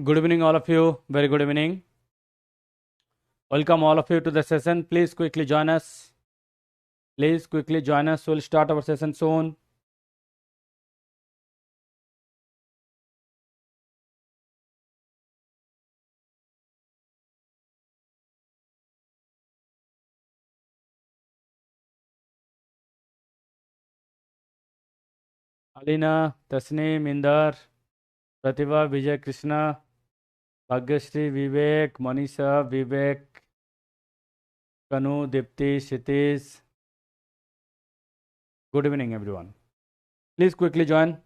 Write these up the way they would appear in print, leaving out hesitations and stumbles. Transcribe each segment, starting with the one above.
Good evening, all of you. Very good evening. Welcome, all of you, to the session. Please quickly join us. Please quickly join us. We'll start our session soon. Alina, Tasneem, Indar, Pratibha, Vijay Krishna, Bhagyashree, Vivek, Manisha, Vivek, Kanu, Dipti, Shitish. Good evening, everyone. Please quickly join.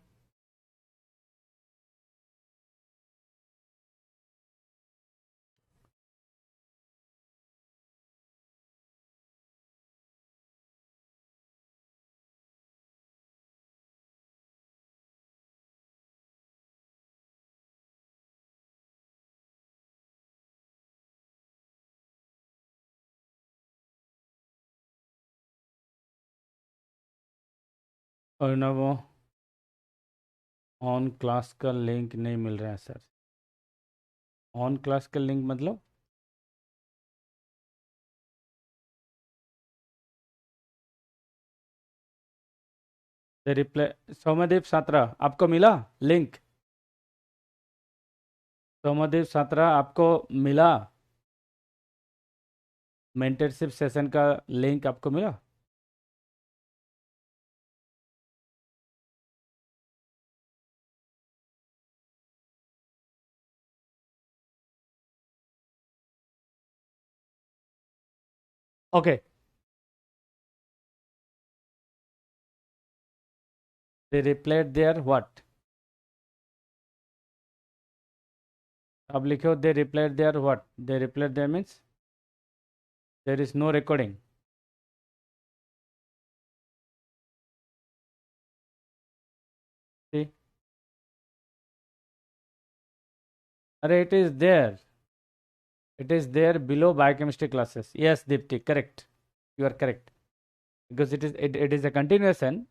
और ना वो on class का link नहीं मिल रहा है sir. On class का link मतलब reply. सौम्यदेव सात्रा, आपको मिला लिंक? सौम्यदेव सात्रा, आपको मिला मेंटरशिप सेशन का लिंक? आपको मिला? Okay. They replied there what? अब लिखो they replied there what? They replied there means there is no recording. See? अरे it is there. It is there below biochemistry classes. Yes, Dipti, correct. You are correct. Because it is a continuation.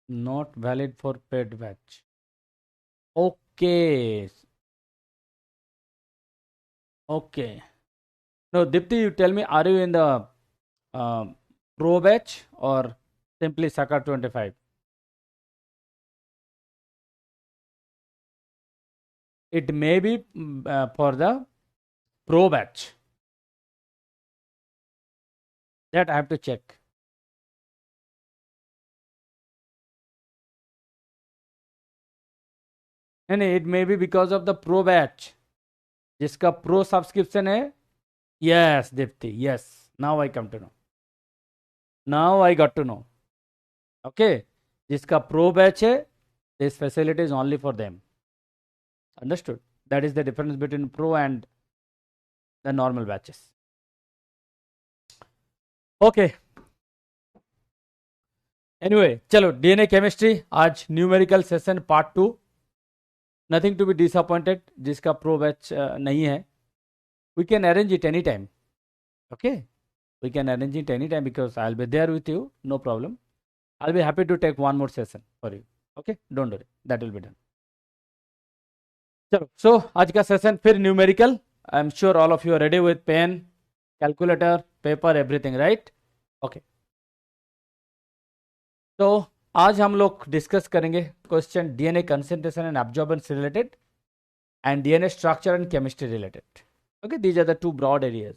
Not valid for paid batch. Okay. Okay. No, Dipti, you tell me, are you in the pro batch or simply Sakar 25? It may be for the pro batch. That I have to check. And it may be because of the pro batch. जिसका pro subscription है. Yes, Dipti. Yes. Now I come to know. Now I got to know. Okay. जिसका pro batch है, this facility is only for them. Understood? That is the difference between pro and the normal batches. Okay. Anyway, चलो DNA chemistry आज numerical session part 2. Nothing to be disappointed. जिसका pro batch नहीं है, we can arrange it any time. Okay, we can arrange it any time because I will be there with you. No problem. I will be happy to take one more session for you. Okay, don't worry, that will be done. चलो, so आज का session फिर numerical. I am sure all of you are ready with pen, calculator, paper, everything, right? Okay. तो आज हम लोग discuss करेंगे question DNA concentration and absorbance related and DNA structure and chemistry related. Okay, these are the two broad areas.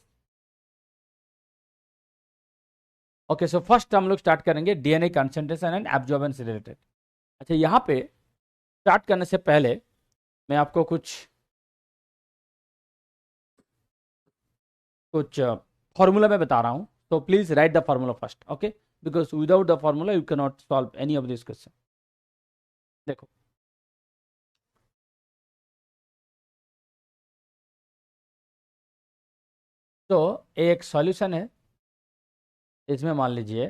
Okay, so first हम लोग start करेंगे DNA concentration and absorbance related. अच्छा, यहाँ पे स्टार्ट करने से पहले मैं आपको कुछ फॉर्मूला में बता रहा हूँ. तो please right the formula first. Okay, because without the formula you can not solve any of this question. देखो, तो एक सॉल्यूशन है. इसमें मान लीजिए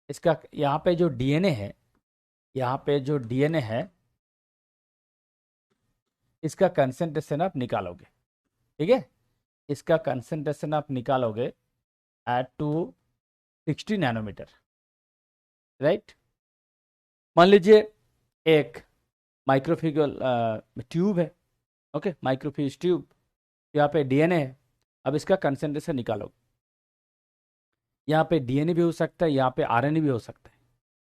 इसका यहाँ पे जो डीएनए है, यहाँ पे जो डीएनए है, इसका कंसंट्रेशन आप निकालोगे. ठीक है, इसका कंसंट्रेशन आप निकालोगे एट 260 नैनोमीटर. राइट। मान लीजिए एक माइक्रोफ्यूल ट्यूब है, ओके, माइक्रोफ्यूज ट्यूब, यहाँ पे डीएनए है। अब इसका कंसेंट्रेशन निकालो। यहाँ पे डीएनए भी हो सकता है, यहाँ पे आरएनए भी हो सकता है,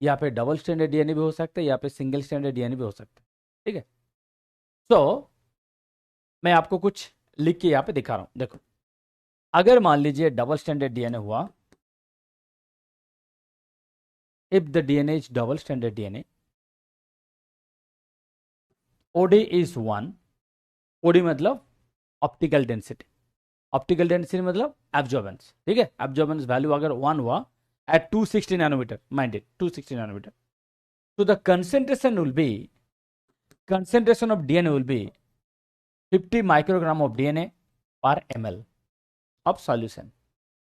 यहाँ पे डबल स्टैंडर्ड डीएनए भी हो सकता है, यहाँ पे सिंगल स्टैंडर्ड डीएनए भी हो सकता है, ठीक है। तो मैं आपको कुछ लिख के यहाँ पे दिखा रहा हूँ, देखो। अगर मान लीजिए डबल स्टैंडर्ड डीएनए हुआ, if the DNA is double standard DNA, OD is 1। OD मतलब ऑप्टिकल डेंसिटी, ऑप्टिकल डेंसिटी मतलब एब्जॉर्बेंस, ठीक है। एब्जॉर्बेंस वैल्यू अगर 1 हुआ at 260 nanometre, mind it, 260 nanometre, तो the concentration of DNA will be 50 microgram of DNA per ml of solution,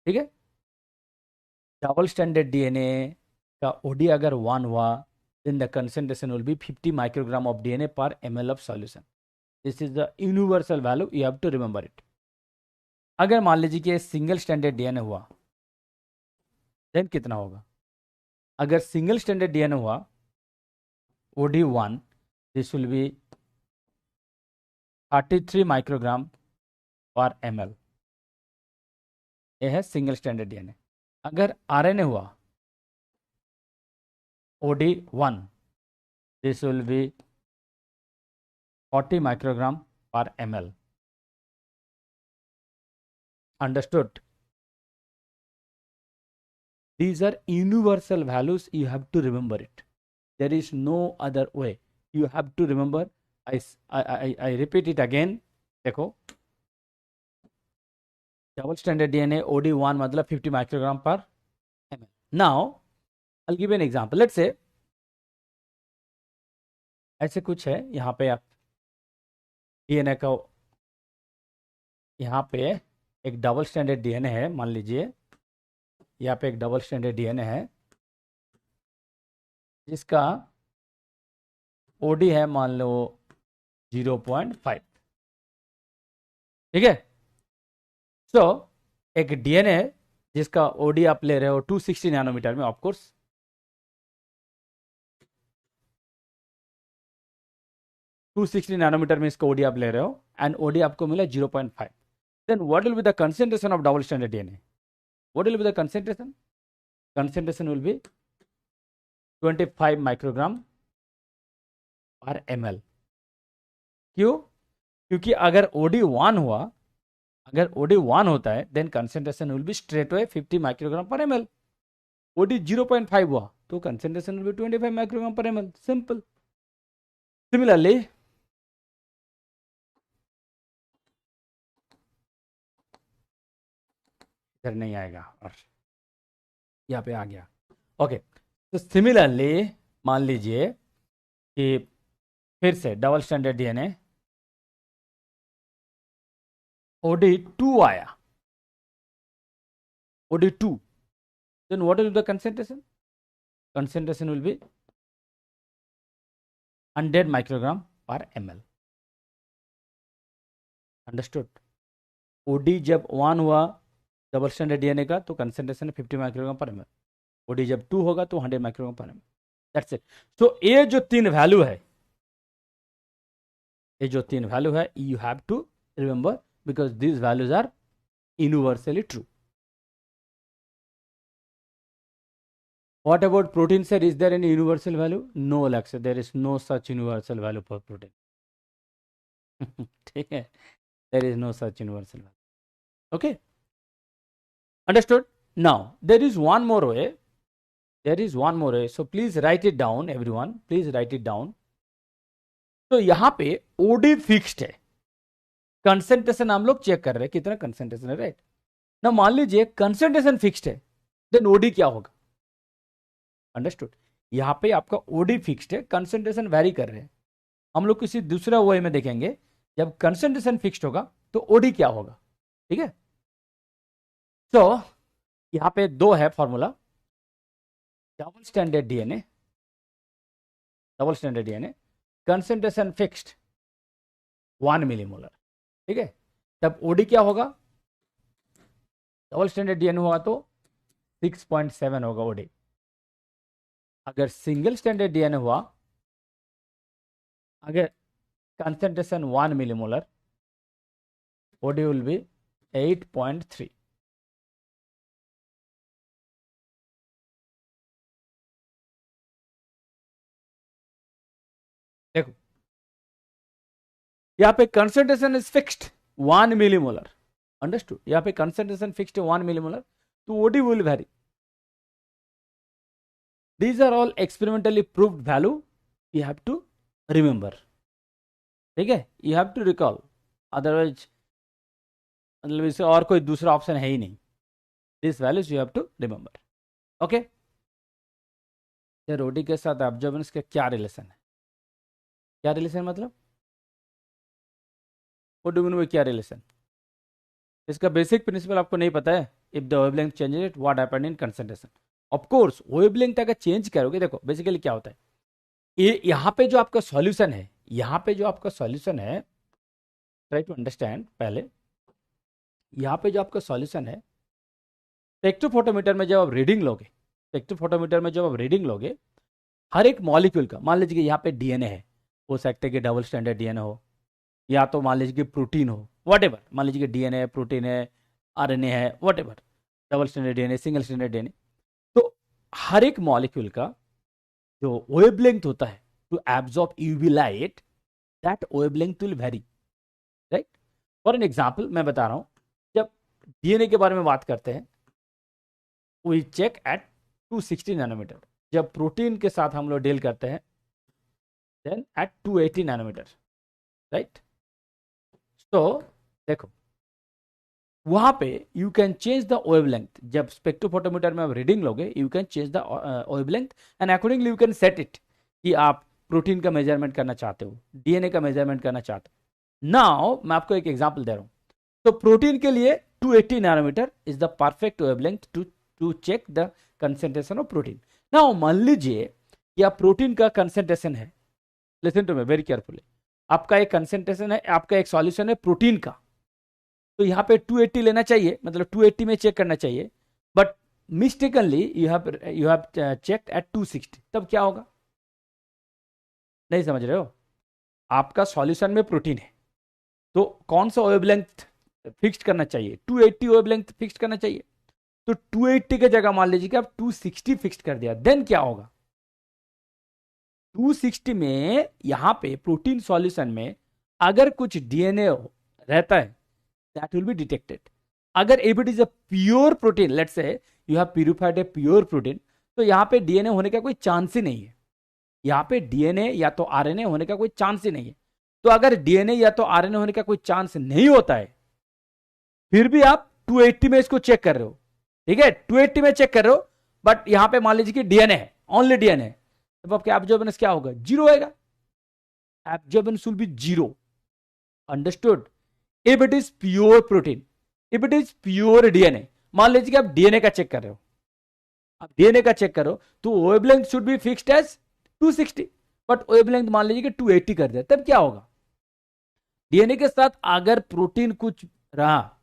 ठीक है। Double standard DNA का ओडी अगर 1 हुआ, then the concentration will be 50 microgram of DNA per ml of solution. This is the universal value, you have to remember it. अगर मान लीजिए कि single standard DNA हुआ, देन कितना होगा? अगर सिंगल स्टैंडर्ड डीएनए हुआ OD1, this will be 33 microgram per ml, यह है सिंगल स्टैंडर्ड डीएनए। अगर आरएनए हुआ OD1, this will be 40 microgram per ml। Understood? These are universal values, you have to remember it. There is no other way, you have to remember. I repeat it again. देखो, double standard DNA OD1 मतलब 50 microgram per ml. Now I'll give you an example. Let's say ऐसे कुछ है, यहाँ पे आप DNA का, यहाँ पे एक डबल स्टैंडर्ड डीएनए है, मान लीजिए यहाँ पे एक डबल स्टैंडर्ड डीएनए है जिसका ओडी है मान लो 0.5, ठीक है। सो एक डीएनए जिसका ओडी आप ले रहे हो 260 नैनोमीटर में, ऑफ कोर्स, नैनोमीटर में इसका ओडी आप ले रहे हो, एंड ओडी आपको मिला 0.5। Then what will be the concentration of double standard DNA? What will be the concentration? Concentration will be 25 microgram per ml। क्यों? क्योंकि अगर OD1 हुआ, अगर OD1 होता है, then concentration will be straight away 50 microgram per ml। OD 0.5 हुआ तो concentration will be 25 microgram per ml। Simple. Similarly इधर नहीं आएगा और यहाँ पे आ गया, ओके। तो सिमिलरली मान लीजिए कि फिर से डबल स्टैंडर्ड डीएनए OD2 आया, OD2, then what will be the concentration? Concentration will be 100 microgram per ml। Understood? OD जब 1 हुआ डबल स्टैंडर्ड डीएनए का तो concentration 50 microgram per ml। OD जब 2 होगा तो 100 microgram per ml। That's it. सो ये जो तीन वैल्यू है, ये जो तीन वैल्यू है, you have to remember because these values are universally true. What about protein, sir? Is there any universal value? No, Alexa, there is no such universal value for protein. ठीक है, there is no such universal value. Okay, understood? Now there is one more way. There is one more way. So please write it down, everyone. Please write it down. तो यहाँ पे OD fixed है, concentration हम लोग check कर रहे हैं कितना कंसेंट्रेशन है, राइट ना। मान लीजिए कंसेंट्रेशन फिक्स्ड है, देन ओडी क्या होगा? अंडरस्टूड? यहां पे आपका ओडी फिक्स्ड है, कंसेंट्रेशन वेरी कर रहे हैं। हम लोग किसी दूसरा वे में देखेंगे, जब कंसेंट्रेशन फिक्स्ड होगा तो ओडी क्या होगा, ठीक है। तो यहां पे दो है formula, double standard DNA, double standard DNA, concentration fixed 1 millimolar, ठीक है। तब ओडी क्या होगा? डबल स्टैंडर्ड डीएनए होगा तो 6.7 होगा ओडी, अगर सिंगल स्टैंडर्ड डीएनए हुआ, अगर concentration 1 millimolar, OD will be 8.3. देखो यहाँ पे concentration is fixed 1 millimolar, understood, यहाँ पे कंसेंट्रेशन फिक्स्ड 1 मिलीमोलर, तो OD will very. These are all experimentally proved value. You have to remember. ठीक है, you have to recall. Otherwise, मतलब इससे और कोई दूसरा ऑप्शन है ही नहीं. These values you have to remember. Okay? OD के साथ ऑब्जर्वेंस का क्या रिलेशन है? क्या रिलेशन मतलब? OD में क्या रिलेशन? इसका बेसिक प्रिंसिपल आपको नहीं पता है. If the wavelength changes it, what happened in concentration. Of course wavelength अगर चेंज करोगे, देखो बेसिकली क्या होता है, ये यहाँ पे जो आपका सॉल्यूशन है, यहाँ पे जो आपका सॉल्यूशन है, ट्राई टू अंडरस्टैंड पहले. यहाँ पे जो आपका सॉल्यूशन है, स्पेक्ट्रोफोटोमीटर में जब आप रीडिंग लोगे, स्पेक्ट्रोफोटोमीटर में जब आप रीडिंग लोगे, हर एक मॉलिक्यूल का, मान लीजिए कि यहाँ पे डीएनए है, हो सकता है कि डबल स्टैंडर्ड डीएनए हो, या तो मान लीजिए कि प्रोटीन हो, व्हाटएवर, मान लीजिए कि डीएनए है, प्रोटीन है, आरएनए है, whatever, double standard DNA, single standard DNA. तो हर एक मॉलिक्यूल का जो वेवलेंथ होता है to absorb UV light, that wavelength will vary, right. For an example मैं बता रहा हूं, जब डीएनए के बारे में बात करते हैं, वी चेक एट 260 नैनोमीटर. जब प्रोटीन के साथ हम लोग डील करते हैं, देन एट 280 नैनोमीटर, राइट. तो देखो वहां पे you can change the wavelength. जब स्पेक्ट्रोफोटोमीटर में आप रीडिंग लोगे, you can change the wavelength and accordingly you can set it कि आप प्रोटीन का मेजरमेंट करना चाहते हो, डीएनए का मेजरमेंट करना चाहते हो. नाउ मैं आपको एक एग्जांपल दे रहा हूं. तो प्रोटीन के लिए 280 nanometer is the perfect wavelength to check the concentration of protein. Now मान लीजिए कि आप प्रोटीन का कंसेंट्रेशन है, listen to me very carefully, आपका एक कंसेंट्रेशन है, आपका एक सॉल्यूशन है प्रोटीन का, तो यहाँ पे 280 लेना चाहिए, मतलब 280 में चेक करना चाहिए, but mistakenly you have checked at 260. तब क्या होगा? नहीं समझ रहे हो? आपका सॉल्यूशन में प्रोटीन है, तो कौन सा वेवलेंथ फिक्स करना चाहिए? 280 वेवलेंथ फिक्स करना चाहिए. तो 280 की जगह मान लीजिए कि आप 260 फिक्स कर दिया, देन क्या होगा? 260 में यहां पे प्रोटीन सॉल्यूशन में अगर कुछ डीएनए रहता है, that will be detected. अगर if it is a pure protein, let's say you have purified a pure protein, तो यहाँ पे डीएनए होने का कोई चांस ही नहीं है. यहाँ पे डीएनए या तो आरएनए होने का कोई चांस ही नहीं है. तो अगर डीएनए या तो आरएनए होने का कोई चांस नहीं होता है, फिर भी आप 280 में इसको चेक कर रहे हो, ठीक है, 280 में चेक कर रहे हो, बट यहाँ पे मान लीजिए कि डीएनए है, ओनली डीएनए, तब आपका एब्जॉर्बेंस क्या होगा? जीरो होगा. Absorbance will be zero. Understood? If it is pure protein, if it is pure DNA, मान लीजिए कि आप डीएनए का चेक कर रहे हो, आप डीएनए का चेक करो, तो wavelength should be fixed as 260, but wavelength मान लीजिए कि 280 कर दिया, तब क्या होगा? डीएनए के साथ अगर प्रोटीन कुछ रहा,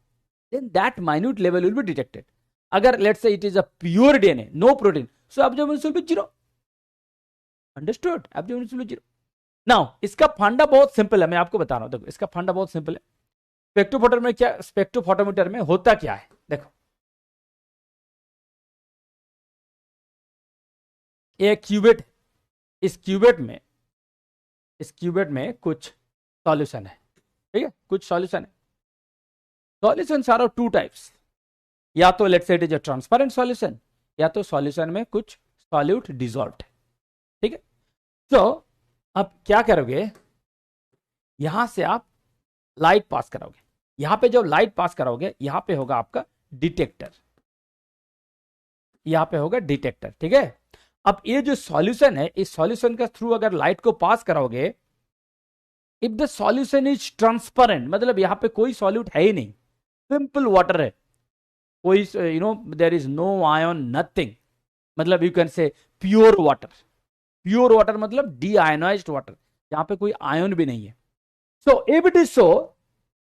then that minute level will be detected. अगर let's say it is a pure DNA, no protein, so absorption will be zero. Understood? Absorption will be zero. Now इसका फंडा बहुत सिंपल है, मैं आपको बता रहा हूं. देखो इसका फंडा बहुत सिंपल है. स्पेक्ट्रोफोटोमीटर में क्या, स्पेक्ट्रोफोटोमीटर में होता क्या है? देखो एक क्यूबेट, इस क्यूबेट में कुछ सॉल्यूशन है, ठीक है, कुछ सॉल्यूशन है. Solutions are of two types, या तो let's say it is a transparent solution, या तो सॉल्यूशन में कुछ सॉल्यूट डिसॉल्व्ड है, ठीक है. तो अब क्या करोगे, यहां से आप लाइट पास कराओगे, यहां पे जब लाइट पास कराओगे, यहां पे होगा आपका डिटेक्टर, यहां पे होगा डिटेक्टर, ठीक है. अब ये जो सॉल्यूशन है, इस सॉल्यूशन के थ्रू अगर लाइट को पास कराओगे, if the solution is transparent, मतलब यहां पे कोई सॉल्यूट है ही नहीं, सिंपल वाटर है, कोई there is no ion, nothing, मतलब you can say pure water. Pure water मतलब डी आयनाइज्ड वाटर, यहां पे कोई आयन भी नहीं है. So if it is so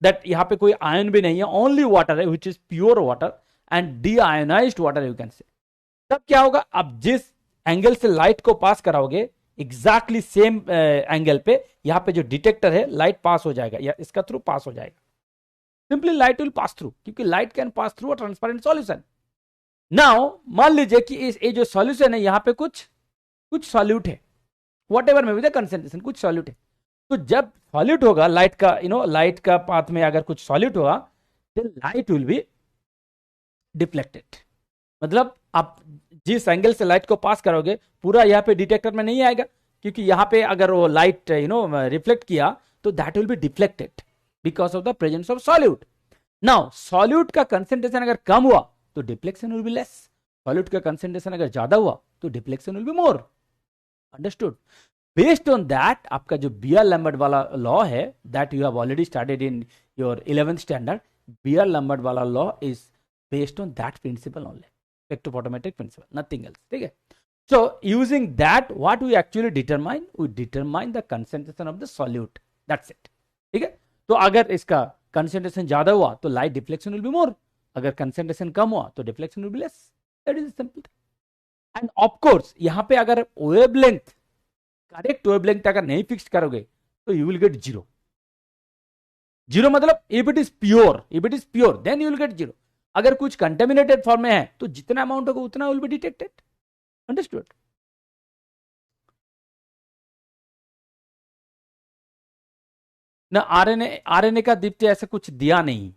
that यहां पे कोई आयन भी नहीं है, ओनली वाटर है, which is pure water and D ionised water you can से, तब क्या होगा? अब जिस एंगल से लाइट को पास कराओगे एग्जैक्टली सेम एंगल पे, यहां पे जो डिटेक्टर है लाइट पास हो जाएगा या इसका थ्रू पास हो जाएगा. Simply light will pass through, क्योंकि light can pass through a transparent solution. Now मान लीजिए कि ये जो सॉल्यूशन है यहां पे कुछ कुछ सॉल्यूट है, वट एवर में कंसेंट्रेशन कुछ सॉल्यूट है. तो जब सॉल्यूट होगा लाइट का, लाइट का पाथ में अगर कुछ सॉल्यूट होगा, then light will be deflected. मतलब आप जिस एंगल से लाइट को पास करोगे पूरा यहाँ पे डिटेक्टर में नहीं आएगा, क्योंकि यहाँ पे अगर वो लाइट रिफ्लेक्ट किया तो that will be deflected because of the presence of solute. Now solute का कंसेंट्रेशन अगर कम हुआ तो deflection will be less, solute का कंसेंट्रेशन अगर ज्यादा हुआ तो deflection will be more. Understood. Based on that आपका जो बियर लैम्बर्ट वाला लॉ है, that you have already studied in your 11th standard, Beer Lambert वाला law is based on that principle only, spectrophotometric principle, nothing else. ठीक है. So using that, what we actually determine? We determine the concentration of the solute. That's it. ठीक है. तो अगर इसका concentration ज्यादा हुआ तो light deflection will be more. अगर concentration कम हुआ तो deflection will be less. That is simple. And of course यहाँ पे अगर wavelength, correct wavelength अगर नहीं fix करोगे तो you will get zero. Zero मतलब if it is pure, then you will get zero. अगर कुछ कंटेमिनेटेड फॉर्म में है तो जितना अमाउंट होगा उतना विल बी डिटेक्टेड. अंडरस्टूड. ना आरएनए का दीप्ति ऐसा कुछ दिया नहीं.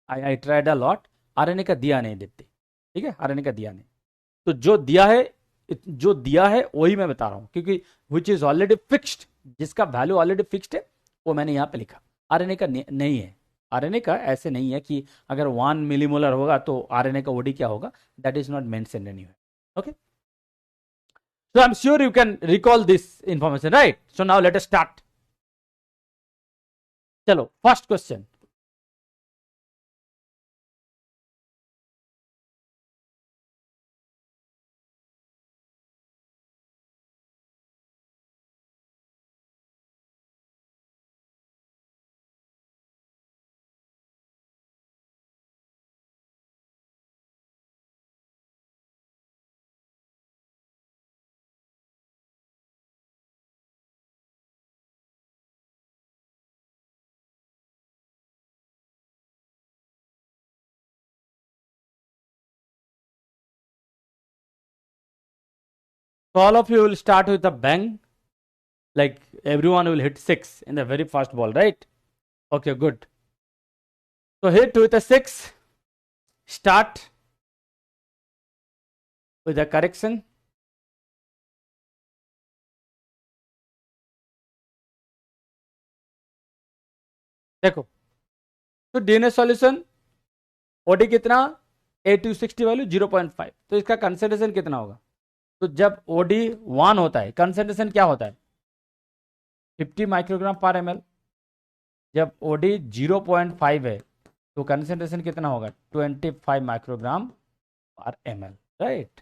I tried a lot, RNA का दिया नहीं दीप्ति. ठीक है, आरएनए का दिया नहीं. तो जो दिया है वही मैं बता रहा हूं, क्योंकि विच इज ऑलरेडी फिक्स्ड, जिसका वैल्यू ऑलरेडी फिक्स्ड है वो मैंने यहां पे लिखा. आरएनए का नहीं है. आरएनए का ऐसे नहीं है कि अगर 1 मिलीमोलर होगा तो आरएनए का ओडी क्या होगा, that is not mentioned anywhere. Okay, so I am sure you can recall this information, right? So now let us start. चलो first question. So all of you will start with a bang, like everyone will hit 6 in the very first ball, right? Okay, good. So hit with a 6, start with a correction. देखो, तो DNA solution OD कितना, 860 value 0.5, तो इसका concentration कितना होगा? तो जब OD 1 होता है कंसेंट्रेशन क्या होता है, 50 माइक्रोग्राम पर एम एल. जब ओडी 0.5 है तो कंसेंट्रेशन कितना होगा, 25 microgram per M L, right?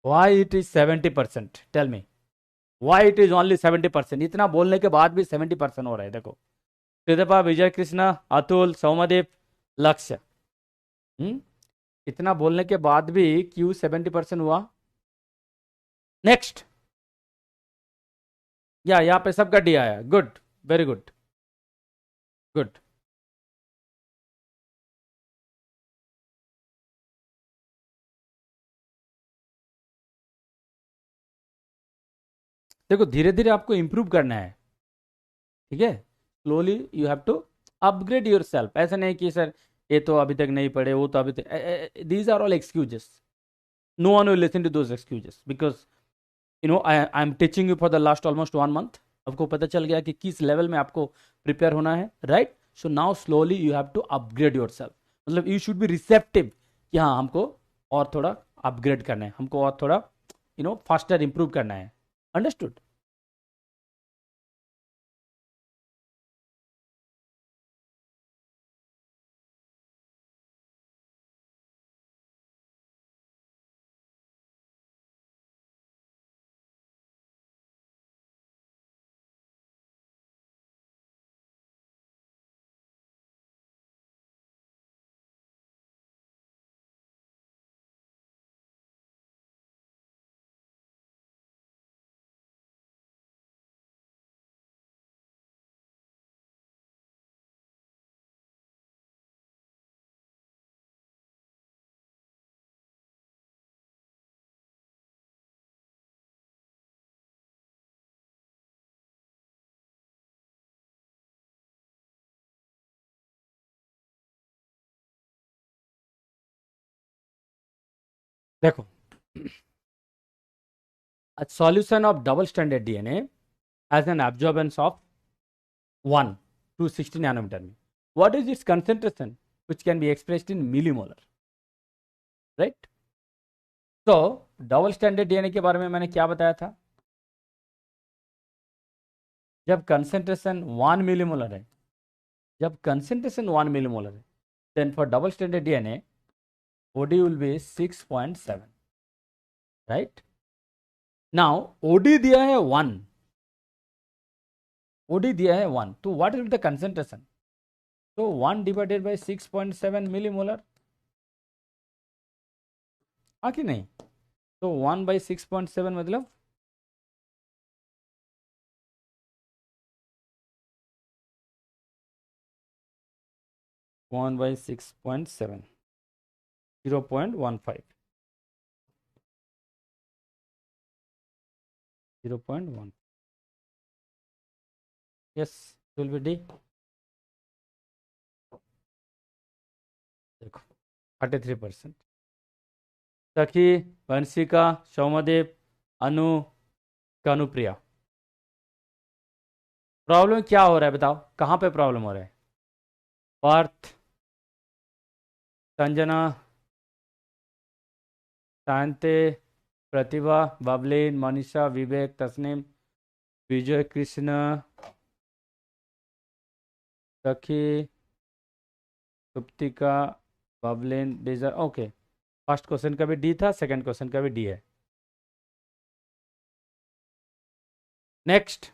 Why it is 70%? Tell me why it is only 70%? इतना बोलने के बाद भी 70% हो रहा है. देखो, कृदपा, विजय कृष्णा, अतुल, सौमदेव, लक्ष्य, इतना बोलने के बाद भी क्यों 70% हुआ? नेक्स्ट. या यहाँ पे सबका डी आया. Good, very good, good. देखो, धीरे धीरे आपको इंप्रूव करना है. ठीक है, slowly you have to upgrade yourself. ऐसा नहीं कि सर ये तो अभी तक नहीं पढ़े, वो तो अभी तक, these are all excuses. No one will listen to those excuses because I am teaching you for the last almost 1 month. आपको पता चल गया कि किस लेवल में आपको प्रिपेयर होना है, right? So now slowly you have to upgrade yourself. मतलब यू शुड बी रिसेप्टिव कि हाँ हमको और थोड़ा अपग्रेड करना है, हमको और थोड़ा फास्टर इंप्रूव करना है. अंडरस्टूड? देखो, a solution of double stranded DNA has an absorbance of 1 to 60 nanometer. What is its concentration, which can be expressed in millimolar, right? तो डबल स्टैंडर्ड डीएनए के बारे में मैंने क्या बताया था? जब कंसेंट्रेशन 1 मिलीमोलर है, जब कंसेंट्रेशन 1 मिलीमोलर है, then for double standard DNA OD will be 6.7, right? Now OD दिया है 1, ओडी दिया है 1, तो व्हाट इज द कंसेंट्रेशन? तो 1 डिवाइडेड बाय 6.7 मिलीमोलर, हाँ कि नहीं? तो 1 बाई 6.7 मतलब 1 by 6.7, 0.15, 0.1, yes, it will be D. देखो 33%। सखी, वंशिका, सौमदेव, अनु, कानुप्रिया, प्रॉब्लम क्या हो रहा है बताओ? कहाँ पे प्रॉब्लम हो रहा है? पार्थ, संजना, शांति, प्रतिभा, बबलीन, मनीषा, विवेक, तस्नीम, विजय कृष्ण, सखी, सुप्तिका, बबलीन, डिजर, ओके। फर्स्ट क्वेश्चन का भी डी था, सेकंड क्वेश्चन का भी डी है। Next,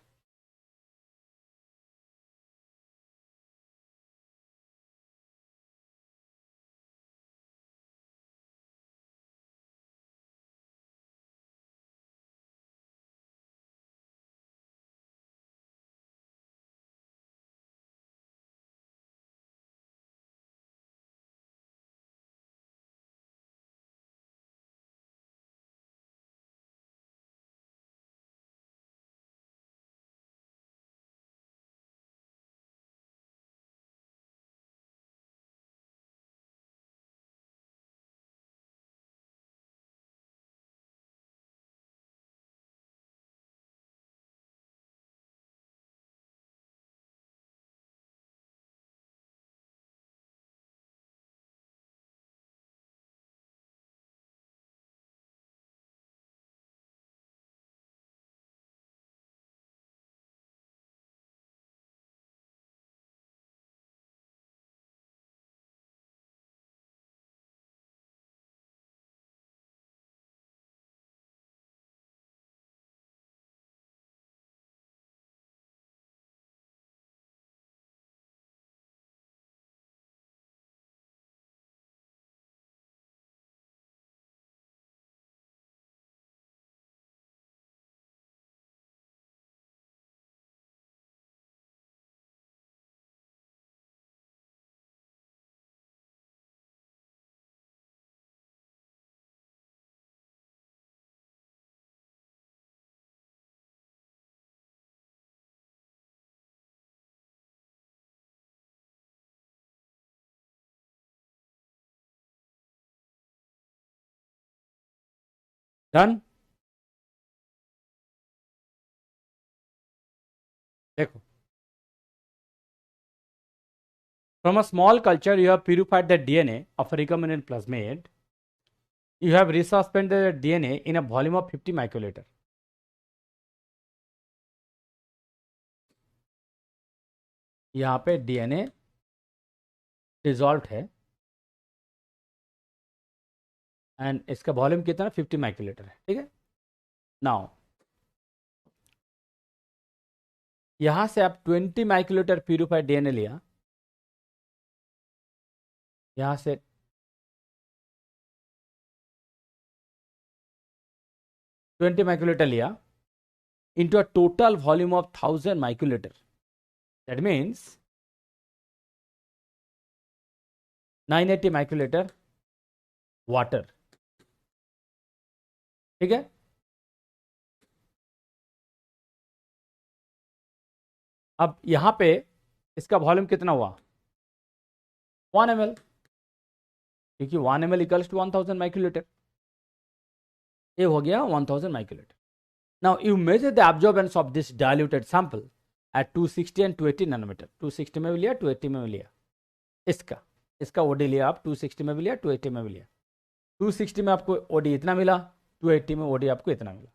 done. देखो, from a small culture you have purified the DNA of a recombinant plasmid. You have resuspended the DNA in a volume of 50 microliter. यहाँ पे DNA dissolve है and इसका volume कितना? 50 microlitre है, ठीक है। नाउ यहाँ से आप 20 माइक्रोलीटर प्यूरिफाइड डीएनए लिया, यहाँ से 20 माइक्रोलीटर लिया into a total volume of 1000 microliter. That means 980 microliter water, ठीक है। अब यहां पे इसका वॉल्यूम कितना हुआ? 1 ml, क्योंकि 1 ml इक्वल्स टू 1000 माइक्रोलीटर। ये हो गया 1000 microlitre. Now you measure the absorbance of this diluted sample at 260 and 280 nanometre. 260 में भी लिया, 280 में भी लिया. इसका ओडी लिया आप, 260 में भी लिया, 280 में भी लिया. 260 में आपको ओडी इतना मिला, 280 में ओडी आपको इतना मिला.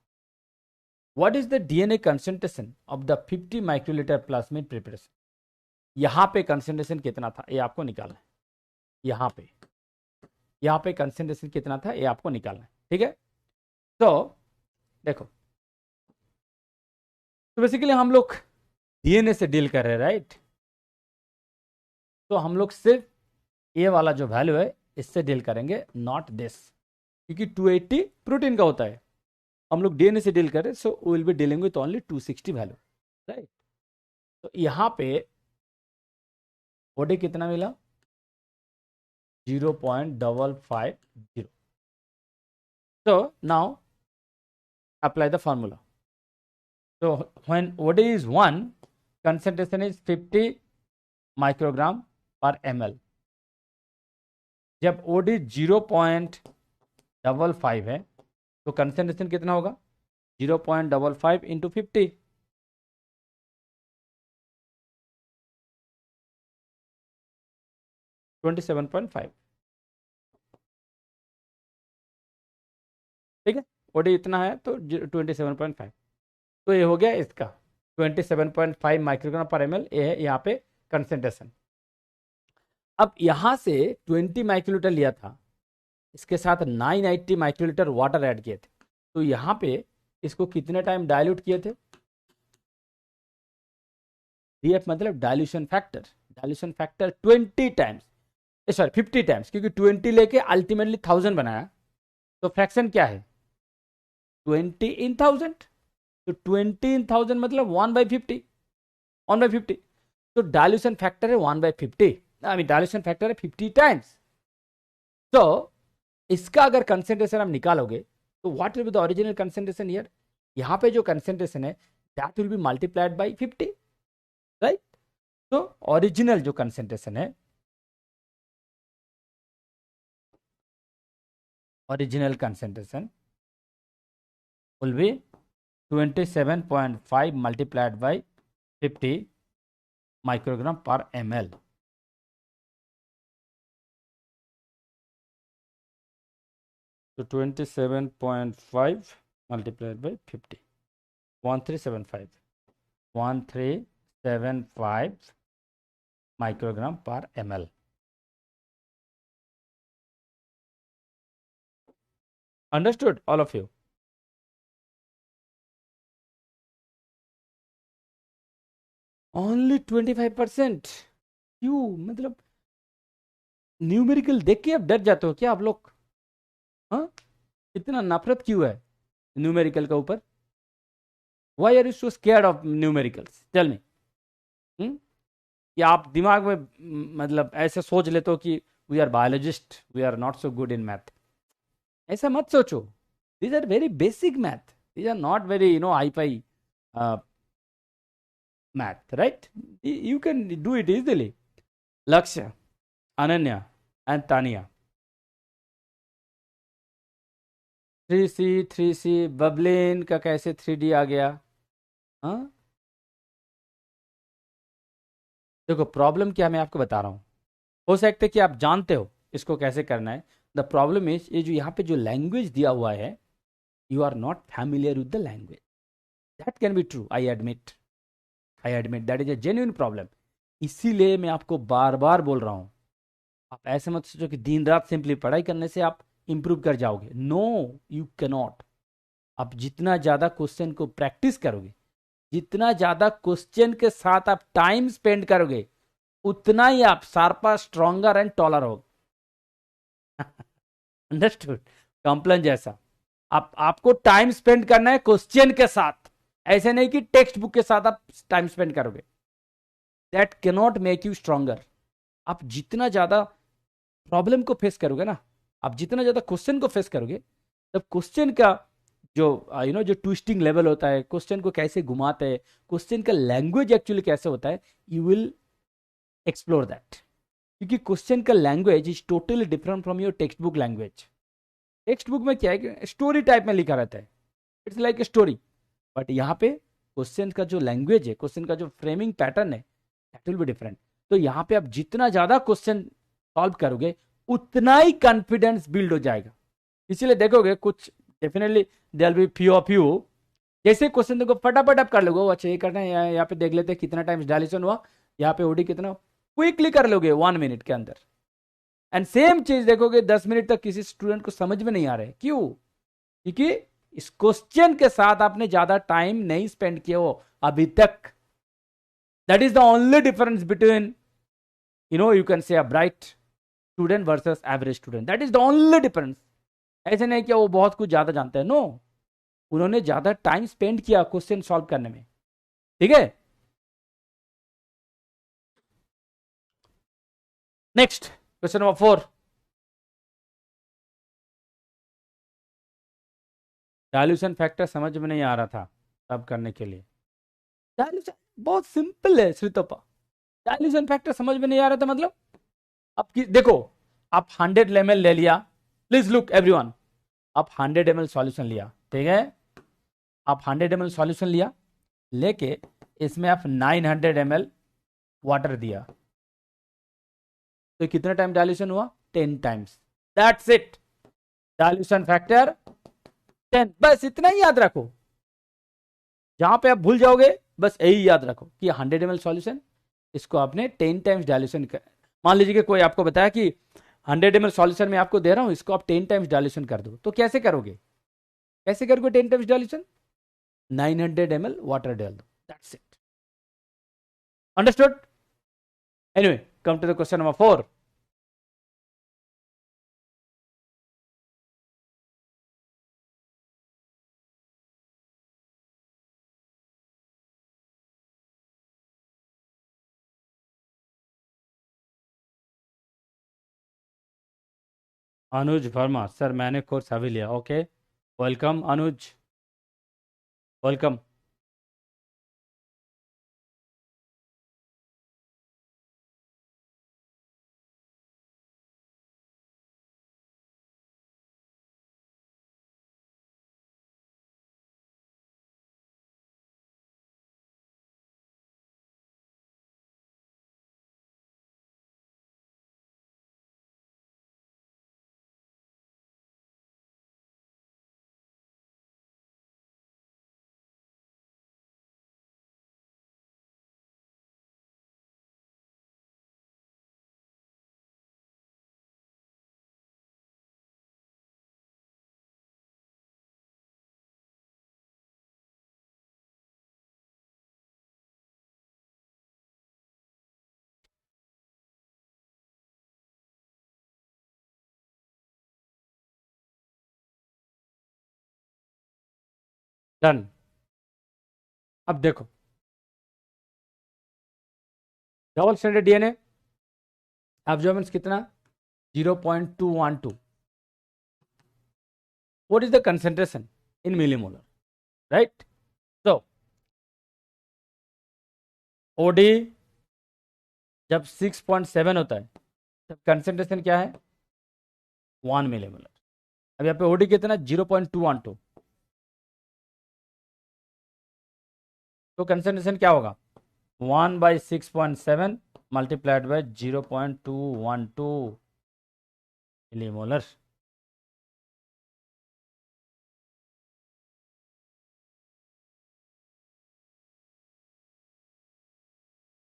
What is the DNA concentration of the 50 microlitre plasmid preparation? यहाँ पे कंसेंट्रेशन कितना था ये आपको निकालना है. यहाँ पे कंसेंट्रेशन कितना था ये आपको निकालना है. ठीक है. तो देखो, तो बेसिकली हम लोग डीएनए से डील कर रहे हैं, राइट. तो हम लोग सिर्फ ये वाला जो वैल्यू है इससे डील करेंगे, नॉट दिस, क्योंकि 280 प्रोटीन का होता है. हम लोग डीएनए से डील कर रहे हैं, so we will be dealing with only 260 value, right. तो यहाँ पे ओडी कितना मिला? 0.550. So now apply the formula. So when OD is 1, concentration is 50 microgram per ml. जब OD 0.55 है तो कंसेंट्रेशन कितना होगा? 0.55 इंटू 50. ठीक है. ओडी इतना है तो 27.5. तो ये हो गया इसका 27.5 माइक्रोग्राम पर एमएल. ये है यहाँ पे कंसेंट्रेशन. अब यहाँ से 20 माइक्रोलीटर लिया था, इसके साथ 980 माइक्रोलीटर वाटर ऐड किए थे. तो यहाँ पे इसको कितने टाइम डाइल्यूट किए थे? डीएफ मतलब dilution factor. Dilution factor 20 times, sorry 50 times, क्योंकि 20 लेके अल्टीमेटली 1000 बनाया. तो फ्रैक्शन क्या है? 20 in 1000. तो 20 in 1000 मतलब 1/50. 1/50. तो डाइल्यूशन फैक्टर है 1/50. डाइल्यूशन फैक्टर है 50 टाइम्स. तो इसका अगर कंसेंट्रेशन आप निकालोगे तो what will be the original concentration here? यहाँ पे जो कंसेंट्रेशन है that will B multiplied by 50, right. तो ओरिजिनल जो कंसेंट्रेशन है, original concentration will be 27.5 multiplied by 50 microgram per ml. So 27.5 multiplied by 50, 1375 microgram per ml. Understood, all of you? Only 25%. क्यों? मतलब numerical देख के आप डर जाते हो क्या आप लोग? हाँ, इतना नफरत क्यों है न्यूमेरिकल के ऊपर? Why are you so scared of numericals? Tell me. या आप दिमाग में मतलब ऐसे सोच लेते हो कि we are biologists, we are not so good in math. ऐसा मत सोचो. These are very basic math. These are not very, high-fi math, right? You can do it easily. Lakshya, Ananya, and Tania. 3C, बबलिन का कैसे 3D आ गया? हाँ, देखो problem क्या मैं आपको बता रहा हूँ. हो सकता है कि आप जानते हो इसको कैसे करना है. द प्रॉब्लम इज ये जो यहाँ पे जो लैंग्वेज दिया हुआ है, you are not familiar with the language. That can be true. I admit that is a genuine problem. इसीलिए मैं आपको बार बार बोल रहा हूं, आप ऐसे मत सोचो कि दिन रात सिंपली पढ़ाई करने से आप इंप्रूव कर जाओगे. No, you cannot. आप जितना ज्यादा क्वेश्चन को प्रैक्टिस करोगे, जितना ज्यादा क्वेश्चन के साथ आप टाइम स्पेंड करोगे, उतना ही आप शार्पर, स्ट्रॉन्गर एंड टॉलर होगे. अंडरस्टूड? कॉम्प्लेन जैसा आपको टाइम स्पेंड करना है क्वेश्चन के साथ, ऐसे नहीं कि टेक्स्ट बुक के साथ आप टाइम स्पेंड करोगे. That can not make you stronger. आप जितना ज्यादा प्रॉब्लम को फेस करोगे ना, आप जितना ज्यादा क्वेश्चन को फेस करोगे, तब क्वेश्चन का जो जो ट्विस्टिंग लेवल होता है, क्वेश्चन को कैसे घुमाते हैं, क्वेश्चन का लैंग्वेज एक्चुअली कैसे होता है, यू विल एक्सप्लोर दैट. क्योंकि क्वेश्चन का language is totally different from your text book language. Text book में क्या है कि स्टोरी टाइप में लिखा रहता है, it's like a story, but यहाँ पे क्वेश्चन का जो लैंग्वेज है, क्वेश्चन का जो फ्रेमिंग पैटर्न है, दैट विल बी डिफरेंट। तो यहाँ पे आप जितना ज्यादा क्वेश्चन सॉल्व करोगे उतना ही कॉन्फिडेंस बिल्ड हो जाएगा। इसीलिए देखोगे कुछ definitely there will be few of you, जैसे क्वेश्चन देखो फटाफट आप कर लोगे, अच्छा ये करना है, यहाँ पे देख लेते हैं कितना टाइम डायल्यूशन हुआ, यहाँ पे ओडी कितना, क्विकली कर लोगे 1 मिनट के अंदर। एंड सेम चीज देखोगे 10 मिनट तक किसी स्टूडेंट को समझ में नहीं आ रहा है, क्यों? क्योंकि इस क्वेश्चन के साथ आपने ज्यादा टाइम नहीं स्पेंड किया हो अभी तक। That is the only difference between you can से a bright student versus average student, that is the only difference. ऐसे नहीं कि वो बहुत कुछ ज्यादा जानते हैं, नो, उन्होंने ज्यादा टाइम स्पेंड किया क्वेश्चन सॉल्व करने में। ठीक है, next question number 4, dilution factor समझ में नहीं आ रहा था तब करने के लिए। डायल्यूशन बहुत सिंपल है श्रीतोपा, डायल्यूशन फैक्टर समझ में नहीं आ रहा था मतलब, अब देखो आप 100 ml ले लिया, प्लीज लुक एवरीवन, आप 100 ml सॉल्यूशन लिया, ठीक है, आप 100 ml सॉल्यूशन लिया, लेके इसमें आप 900 ml वाटर दिया, तो कितना टाइम डायल्यूशन हुआ? 10 times, that's it, dilution factor 10, बस इतना ही याद रखो। जहां पे आप भूल जाओगे बस यही याद रखो कि 100 ml सॉल्यूशन, इसको आपने 10 टाइम्स डायल्यूशन कर, मान लीजिए कि कोई आपको बताया कि 100 ml सॉल्यूशन में आपको दे रहा हूं, इसको आप 10 टाइम्स डायल्यूशन कर दो, तो कैसे करोगे? कैसे करोगे 10 टाइम्स डायल्यूशन? 900 ml वाटर डाल दो, that's it, understood? Anyway, come to the question number 4। Anuj Verma sir, मैंने कोर्स अभी लिया, okay, welcome Anuj, welcome. Done. अब देखो डबल स्टैंडर्ड डीएनए ऑब्जर्वेंस कितना? 0.212, what is the concentration in millimolar, right? So OD जब 6.7 होता है तब कंसेंट्रेशन क्या है? 1 मिलीमोलर। अब यहाँ पे OD कितना? 0.212, तो कंसेंट्रेशन क्या होगा? 1/6.7 multiplied by 0.212 millimolar.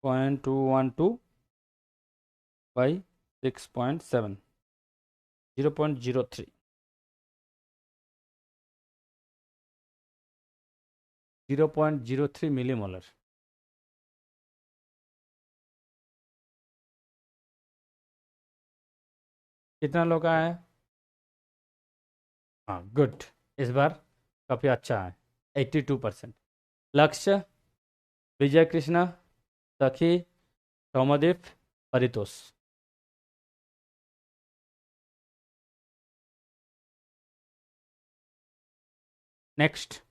Point 212 by 6.7, 0.03, 0.03 millimolar. कितना लोग का है? हाँ गुड, इस बार काफ़ी अच्छा है, 82%। लक्ष्य, विजय कृष्णा, सखी, सौमदीप, परितोष। नेक्स्ट,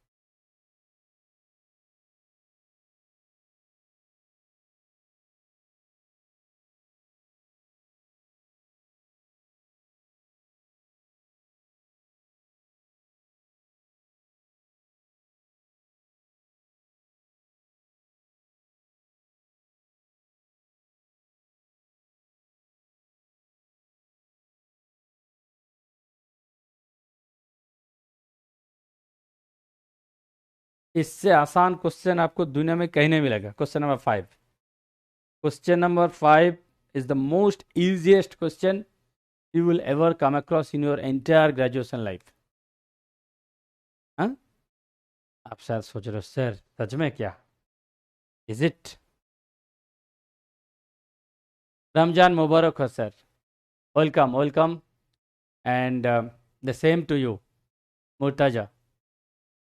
इससे आसान क्वेश्चन आपको दुनिया में कहीं नहीं मिलेगा. Question number 5. Question number 5 is the most easiest question you will ever come across in your entire graduation life. हाँ, आप शायद सोच रहे हो सर सच में क्या, इज इट? रमजान मुबारक हो sir. Welcome welcome. And the same to you Murtaza.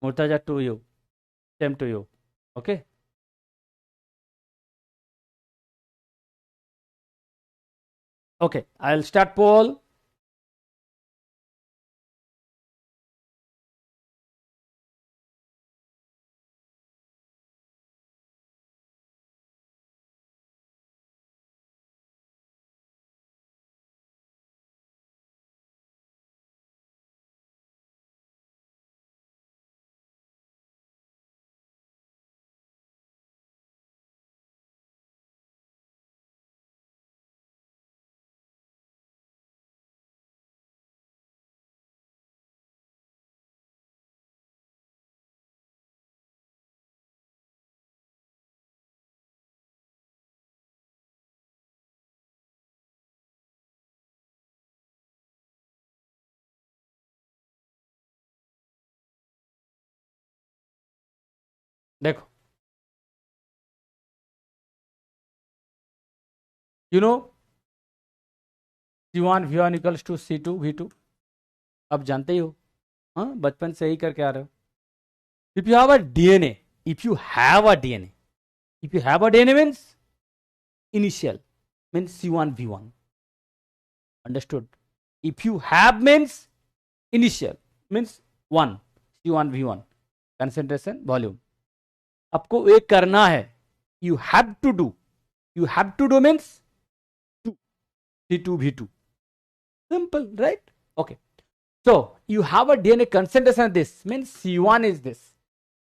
Murtaza to you. Same to you. Okay. Okay, I'll start poll. देखो, you know C1 V1 equals to C2 V2. अब जानते ही हो, हाँ, बचपन से ही करके आ रहे हो. If you have a DNA, if you have a DNA, if you have a DNA means initial means C1 V1. Understood? If you have means initial means 1 C1 V1. Concentration volume. आपको एक करना है. You have to do. You have to do means 2 C2 V2. Simple, right? Okay. So you have a DNA concentration of this means C1 is this.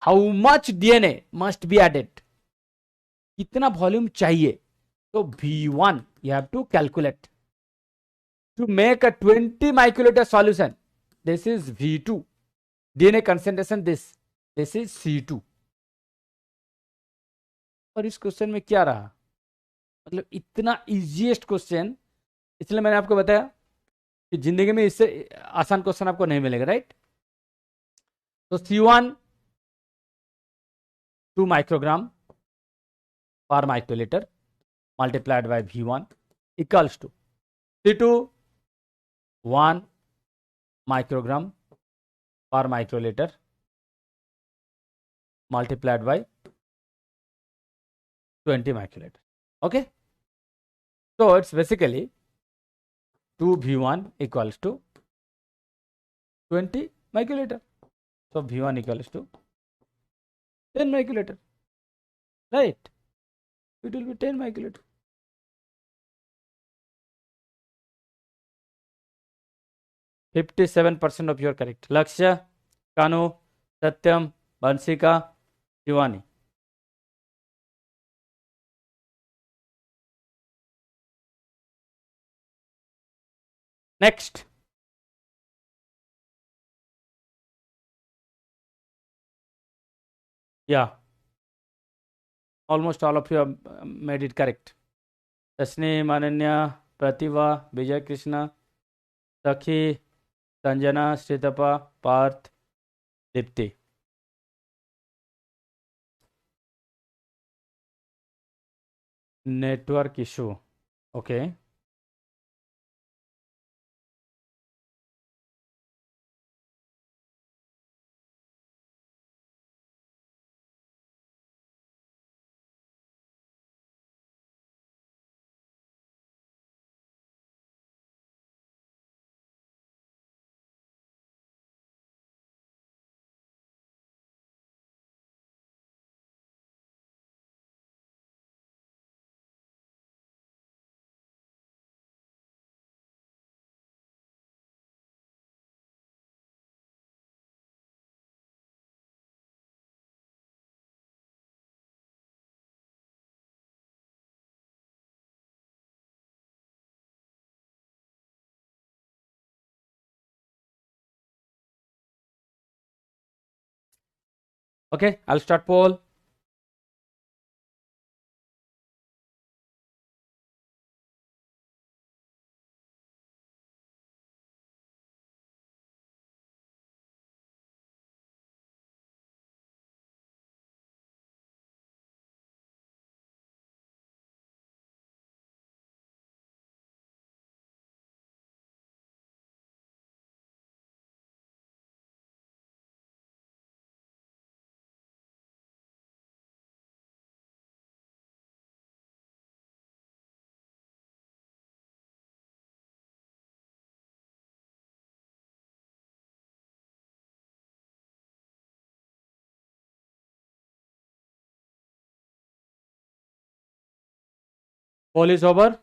How much DNA must be added? कितना volume चाहिए? तो V1 you have to calculate. To make a 20 microliter solution, this is V2. DNA concentration this is C2. और इस question में क्या रहा, मतलब इतना इजीएस्ट क्वेश्चन, इसलिए मैंने आपको बताया कि जिंदगी में इससे आसान क्वेश्चन आपको नहीं मिलेगा, राइट? तो C1 2 microgram per microliter multiplied by V1 equals to C2 1 microgram per microliter multiplied by 20 microliter. Okay, so it's basically 2 V1 equals to 20 microliter. So V1 equals to 10 microliter, right? It will be 10 microliter. 57% of your correct. Lakshya, Kanu, Satyam, Bansika, Shivani. Next. Yeah. Almost all of you have made it correct. Tasneem, Ananya, Prativa, Vijay Krishna, Sakhi, Sanjana, Sritapa, Parth, Dipti. Network issue. Okay. Okay, I'll start poll. Poll is over.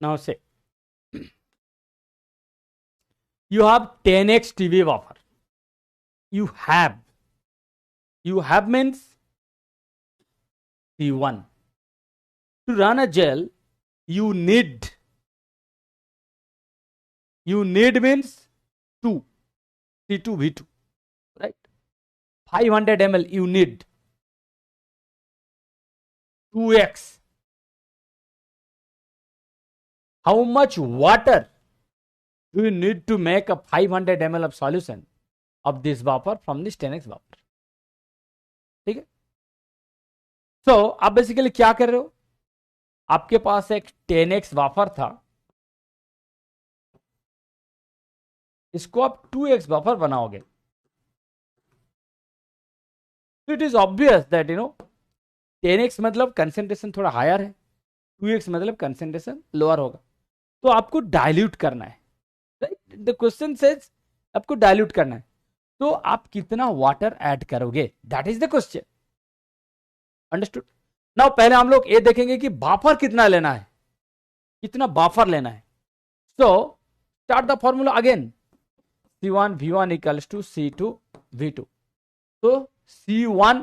Now say, you have 10x TV offer. You have means C1. To run a gel, you need means 2, C2 V2, right? 500 ml you need 2x. How much water do you need to make a 500 ml of solution of this vapor from this 10x vapor? ठीक है? So आप basically क्या कर रहे हो? आपके पास एक 10x wafer था, इसको आप 2x वाफर बनाओगे. It is obvious that 10x मतलब कंसेंट्रेशन थोड़ा हायर है, 2x मतलब कंसेंट्रेशन लोअर होगा. तो आपको डाइल्यूट करना है, राइट? द क्वेश्चन सेज आपको डाइल्यूट करना है. तो आप कितना वाटर ऐड करोगे, that is the question. Understood? Now पहले हम लोग ये देखेंगे कि वाफर कितना लेना है, कितना वाफर लेना है. So start the formula again. C1 V1 equals to C2 V2. तो C1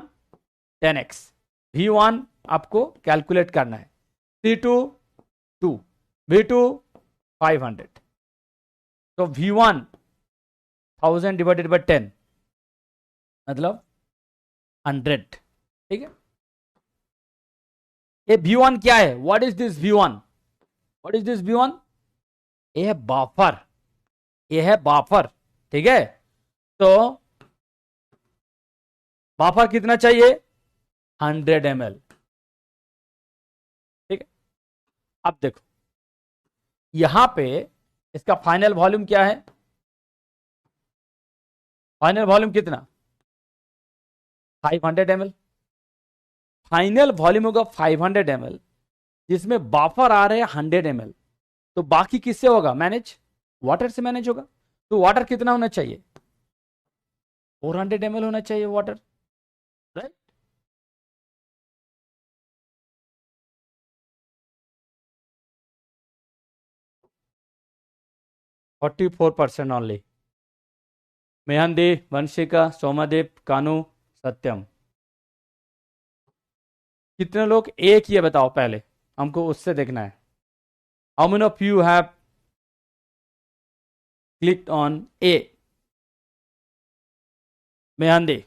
10x, V1 आपको कैलकुलेट करना है, C2 2, V2 500. तो V1 1000 डिवाइडेड बाय 10 मतलब 100. ठीक है? ये V1 क्या है? What is this V1? What is this V1? ये है बाफर, ये है बाफर. ठीक है? तो बाफर कितना चाहिए? 100 ml. ठीक है? अब देखो यहां पे इसका फाइनल वॉल्यूम क्या है? फाइनल वॉल्यूम कितना? 500 ml. फाइनल वॉल्यूम होगा 500 ml, जिसमें बाफर आ रहे हैं 100 ml. तो बाकी किससे होगा मैनेज? वाटर से मैनेज होगा. तो वाटर कितना होना चाहिए? 400 ml होना चाहिए water, right? Forty 4% only. Mehendi, Vanshika, Somadev, Kanu, Satyam. कितने लोग एक ये बताओ पहले, हमको उससे देखना है. How many of you have clicked on A? Mehndi,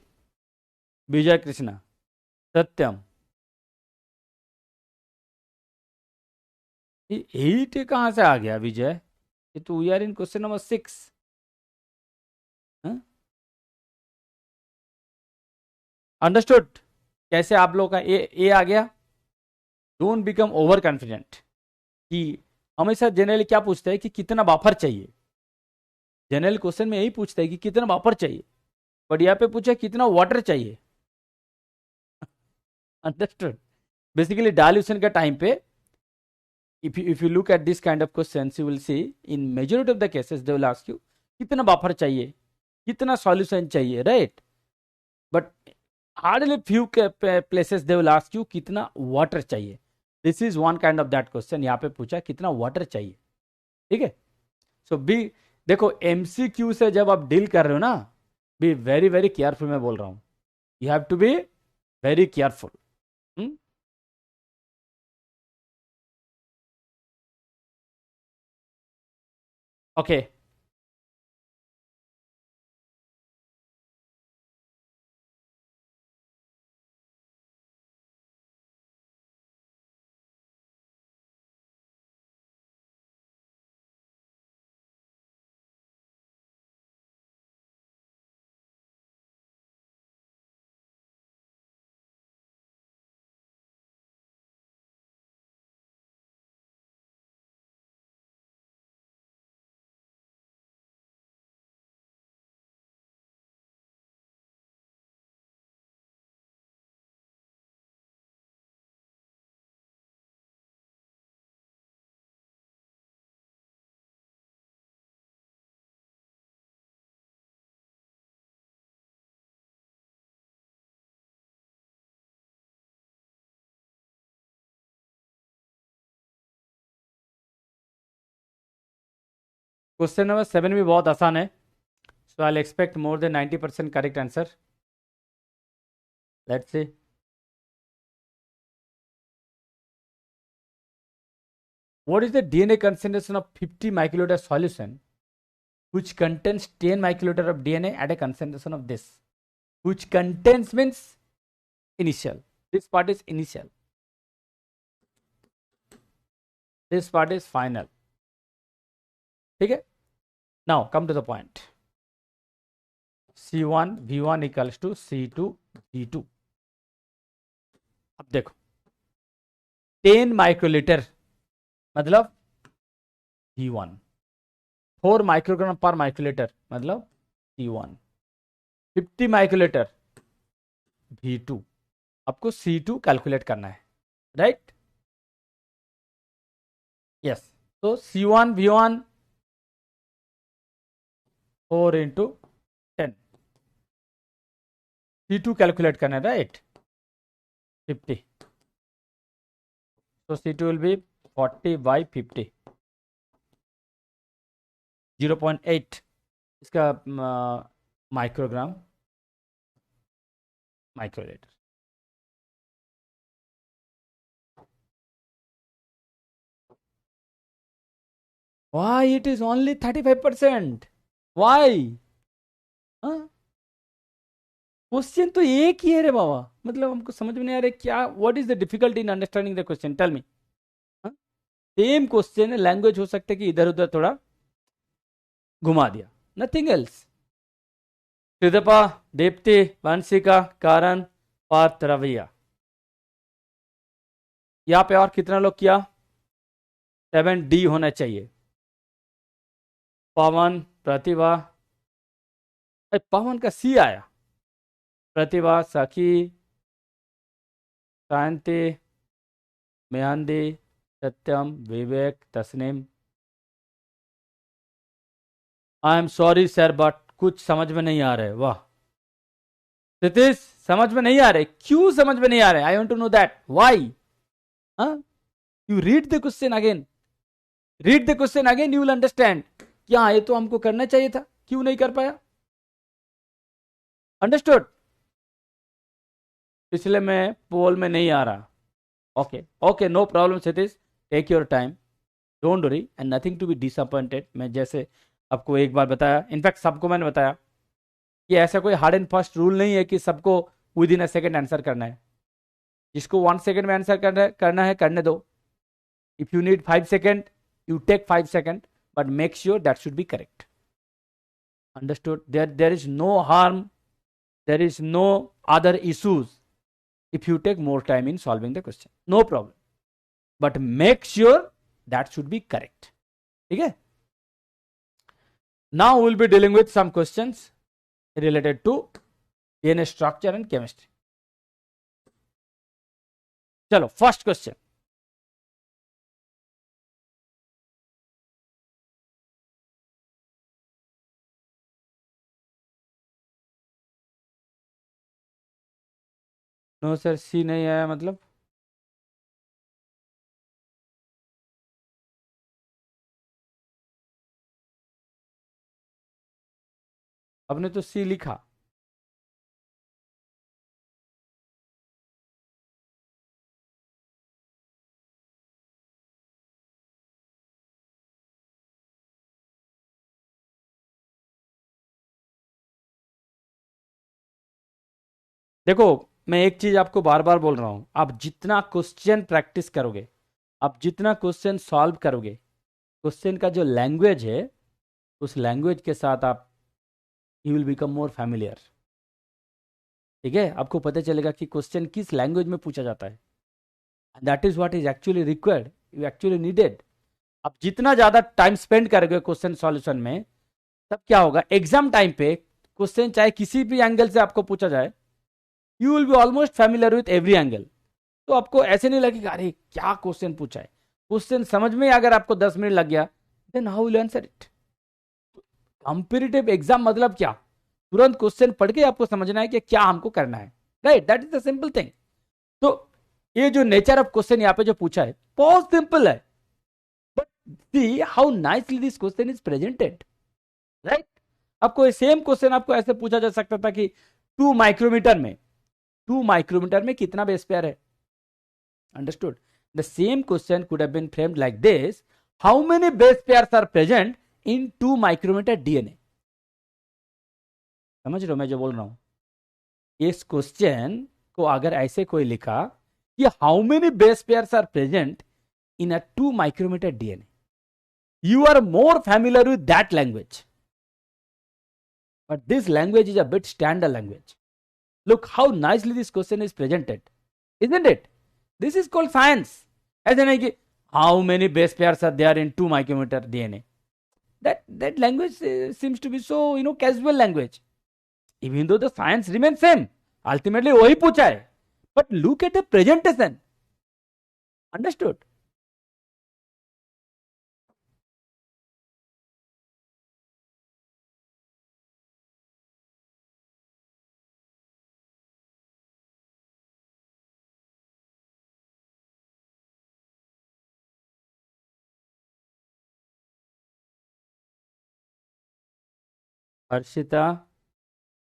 Vijay Krishna, Satyam. Eight कहां से आ गया विजय? ये तो we are in question number 6. Understood? कैसे आप लोग का ए आ गया? Don't become over confident. कि हमेशा जनरली क्या पूछते हैं कि कितना बाफर चाहिए. जनरल क्वेश्चन में यही पूछता है कि कितना बाफर चाहिए, बट यहाँ पे पूछा कितना वाटर चाहिए. अंडरस्टूड? बेसिकली डाइल्यूशन का टाइम पे if you look at this kind of questions you will see in majority of the cases they will ask you कितना बफर चाहिए, कितना सॉल्यूशन चाहिए, right? But hardly few places they will ask you कितना water चाहिए. This is one kind of that question. यहाँ पे पूछा कितना वाटर चाहिए. ठीक है? सो बी देखो एमसीक्यू से जब आप डील कर रहे हो ना, बी वेरी वेरी केयरफुल. मैं बोल रहा हूं you have to be very careful. Okay question number 7 भी बहुत आसान है, so I expect more than 90% correct answer. Let's see. What is the DNA concentration of 50 microliter solution which contains 10 microliter of DNA at a concentration of this? Which contains means initial. This part is initial. This part is final. ठीक है? Now come to the point. C1 V1 equals to C2 V2. अब देखो 10 microlitre मतलब V1, 4 microgram पर microlitre मतलब C1, 50 microlitre V2. आपको C2 calculate करना है, राइट? यस. तो C1 V1 4 into 10, C2 calculate करना है, right? 50. So C2 will be 40 by 50, 0.8 इसका microgram microlitre. Why it is only 35%? Why? Question तो एक ही है रे बाबा, मतलब हमको समझ में नहीं आ रहा क्या. What is the difficulty in understanding the question? Tell me. Same question है, लैंग्वेज हो सकता है कि इधर उधर थोड़ा घुमा दिया, नथिंग एल्स. कृदपा, देप्ति, वंशिका, कारण, पार्थ, रवैया. यहाँ पे और कितना लोग किया? 7D होना चाहिए. पवन, प्रतिभा, पवन का C आया. Pratibha, Sakhi, Shanti, Mehendi, Satyam, Vivek, Tasneem. I am sorry sir but कुछ समझ में नहीं आ रहे. वाह सतीश, समझ में नहीं आ रहे. क्यों समझ में नहीं आ रहे? I want to know that. Why? You read the question again, read the question again, you will understand. क्या ये तो हमको करना चाहिए था, क्यों नहीं कर पाया? अंडरस्टूड? इसलिए मैं पोल में नहीं आ रहा. Okay okay, no problem Satish, take your time, don't worry and nothing to be disappointed. मैं जैसे आपको एक बार बताया, इनफैक्ट सबको मैंने बताया कि ऐसा कोई हार्ड एंड फास्ट रूल नहीं है कि सबको with in a second answer करना है. जिसको 1 सेकेंड में आंसर करना है करने दो. If you need 5 second you take 5 second, but make sure that should be correct. Understood? There is no harm, there is no other issues if you take more time in solving the question, no problem, but make sure that should be correct. Okay? Now we will be dealing with some questions related to DNA structure and chemistry. Chalo, first question. No sir, C नहीं आया मतलब? आपने तो C लिखा. देखो, मैं एक चीज आपको बार बार बोल रहा हूं, आप जितना क्वेश्चन प्रैक्टिस करोगे, आप जितना क्वेश्चन सॉल्व करोगे, क्वेश्चन का जो लैंग्वेज है उस लैंग्वेज के साथ आप you will become more familiar. ठीक है? आपको पता चलेगा कि क्वेश्चन किस लैंग्वेज में पूछा जाता है. That is what is actually required, you actually needed. आप जितना ज्यादा टाइम स्पेंड करोगे क्वेश्चन सॉल्यूशन में, तब क्या होगा, एग्जाम टाइम पे क्वेश्चन चाहे किसी भी एंगल से आपको पूछा जाए, you will be almost familiar with every angle. तो आपको ऐसे नहीं लगेगा अरे क्या क्वेश्चन पूछा है. क्वेश्चन समझ में अगर आपको 10 मिनट लग गया, then how will answer it. Competitive exam मतलब क्या? तुरंत क्वेश्चन पढ़ के आपको समझना है कि क्या हमको करना है, right? That is the simple thing. तो ये जो नेचर ऑफ क्वेश्चन यहाँ पे जो पूछा है बहुत सिंपल है, but see how nicely this question is presented, right. आपको सेम क्वेश्चन आपको ऐसे पूछा जा सकता था कि 2 माइक्रोमीटर में कितना बेस पेयर है। Understood? The same question could have been framed like this, how many base pairs are present in 2 micrometre DNA. समझ रहे हो मैं जो बोल रहा हूं? इस क्वेश्चन को अगर ऐसे कोई लिखा कि how many base pairs are present in a 2 micrometre DNA, you are more familiar with that language, but this language is a bit standard language. Look how nicely this question is presented, isn't it? This is called science. ऐसे नहीं कि how many base pairs are there in 2 micrometer DNA. That language seems to be so casual language. Even though the science remains same, ultimately वही पूछा है, but look at the presentation. Understood? Harshita,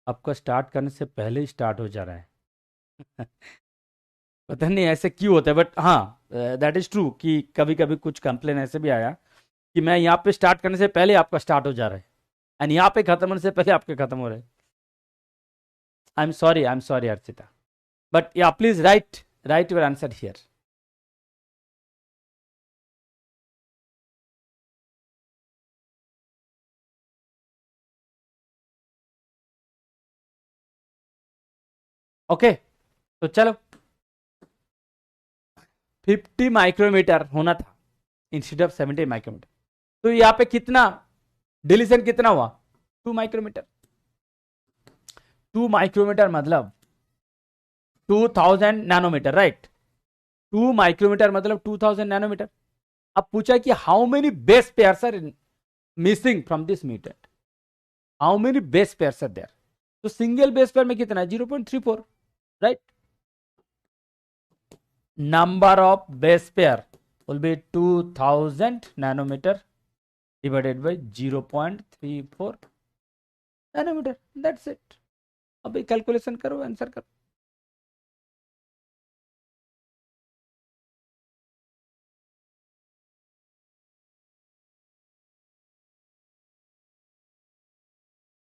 आपका start करने से पहले ही start हो जा रहा है। पता नहीं ऐसे क्यों होता है, बट हाँ दैट इज ट्रू कि कभी कभी कुछ कंप्लेन ऐसे भी आया कि मैं यहाँ पे स्टार्ट करने से पहले आपका स्टार्ट हो जा रहा है एंड यहाँ पे खत्म होने से पहले आपके खत्म हो रहे हैं। I am sorry Archita, but या please write your answer here. Okay, तो चलो 50 माइक्रोमीटर होना था इंस्टेड ऑफ 70 माइक्रोमीटर, तो यहाँ पे कितना डिलीशन कितना हुआ? 2 माइक्रोमीटर। 2 माइक्रोमीटर मतलब 2000 नैनोमीटर, राइट। 2 माइक्रोमीटर मतलब 2000 नैनोमीटर। अब पूछा कि how many base pairs are missing from this mutant, how many base pairs are there. तो सिंगल बेस पेयर में कितना है? 0.34, right. Number of base pair will be 2000 nanometer divided by 0.34 nanometer. That's it. अभी calculation करो, answer करो।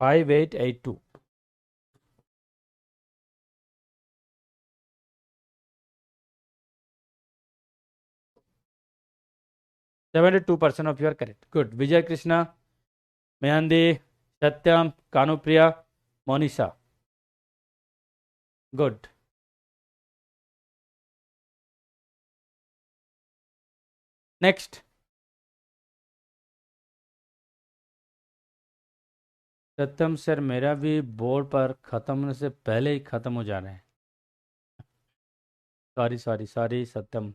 Five 5882। 72% of you are correct. Good. Vijay Krishna, Mehandi, Satyam, Kanupriya, Monisha. Good. Next. Satyam sir, मेरा भी board पर खत्म होने से पहले ही खत्म हो जा रहे हैं। सॉरी सत्यम।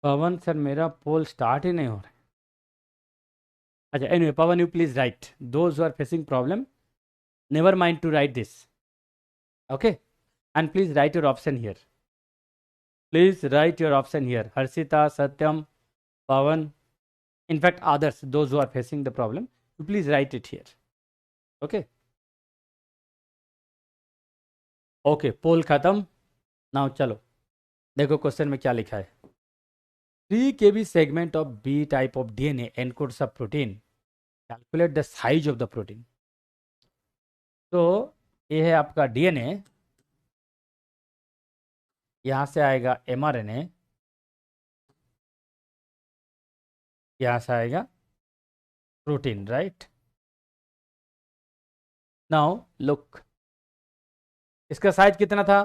पवन सर, मेरा पोल स्टार्ट ही नहीं हो रहा है। अच्छा, anyway Pawan, you please write those who are facing problem, never mind to write this, okay, and please write your option here. Please write your option here. Harshita, Satyam, Pawan, in fact others, those who are facing the problem, you please write it here. Okay, okay, पोल खत्म। Now चलो देखो question में क्या लिखा है। 3 kb segment of B type of DNA encodes a protein. Calculate the size of the protein. तो ये है आपका DNA, यहां से आएगा mRNA, यहां से आएगा प्रोटीन, राइट? नाउ लुक, इसका साइज कितना था?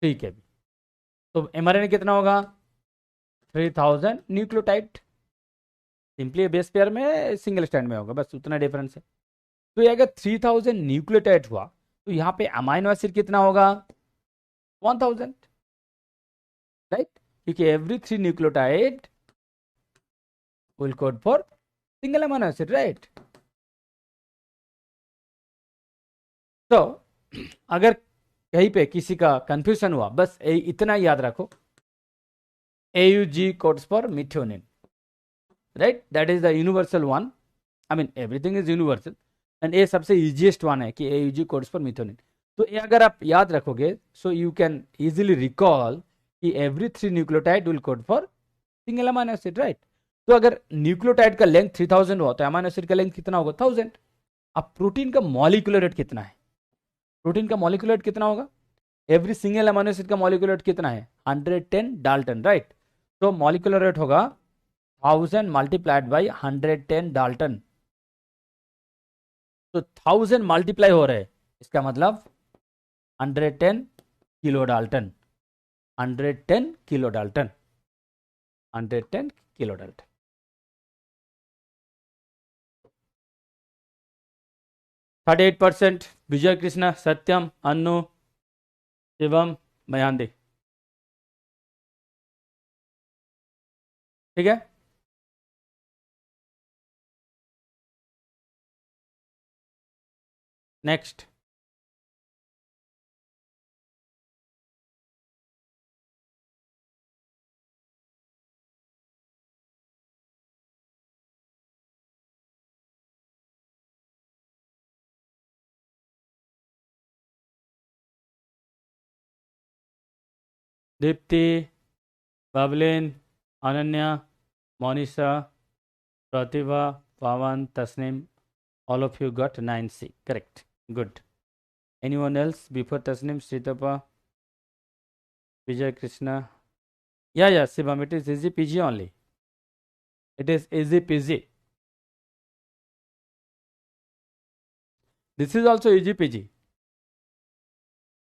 3 kb. तो mRNA कितना होगा? 3000 न्यूक्लियोटाइड. सिंपली बेस पेयर में सिंगल स्टैंड में होगा, बस उतना डिफरेंस है. तो ये अगर 3000 न्यूक्लियोटाइड हुआ तो यहाँ पे अमाइनो एसिड कितना होगा? 1000, राइट? क्योंकि every 3 nucleotide will code for single amino acid, right? तो अगर कहीं पे किसी का कंफ्यूजन हुआ, बस इतना याद रखो, AUG codes for methionine, right? That is the universal one. I mean everything is universal, and ये सबसे easiest one है कि AUG codes for methionine. तो ये अगर आप याद रखोगे, so you can easily recall कि every 3 nucleotide will code for single amino acid, right? तो अगर न्यूक्लियोटाइड का लेंथ 3000 हुआ तो अमाइनो एसिड का लेंथ कितना होगा? 1000. अब प्रोटीन का मॉलिक्यूलर रेट कितना है? प्रोटीन का मॉलिक्यूलर रेट कितना होगा? एवरी सिंगल अमाइनो एसिड का मॉलिक्यूलर रेट कितना है? 110 डाल्टन, राइट? तो मॉलिक्यूलर रेट होगा 1000 मल्टीप्लाइड बाई 110 डाल्टन. तो 1000 मल्टीप्लाई हो रहे हैं, इसका मतलब 110 kilo Dalton, 110 kilo Dalton, 110 kilo Dalton. साढ़े 8%. विजय कृष्णा, सत्यम, अन्नू, शिवम, मयांदी. ठीक है. Next. Deepti, Bablin, Ananya, Monisha, Pratibha, Pawan, Tasneem, all of you got 9C, correct. Good. Anyone else before Tasnim? Sritapa, Vijay Krishna? Yeah, Shivam, it is easy PG only. It is easy PG. This is also easy PG.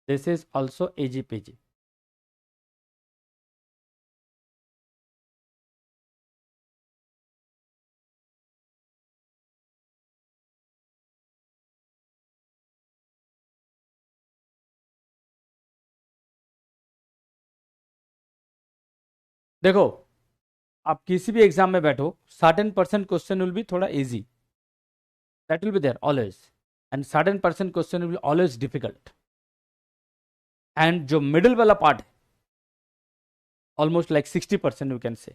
This is also easy PG. देखो, आप किसी भी exam में बैठो, certain percent question will be थोड़ा easy, that will be there always, and certain percent question will be always difficult. And जो middle वाला part है, almost like 60% you can say,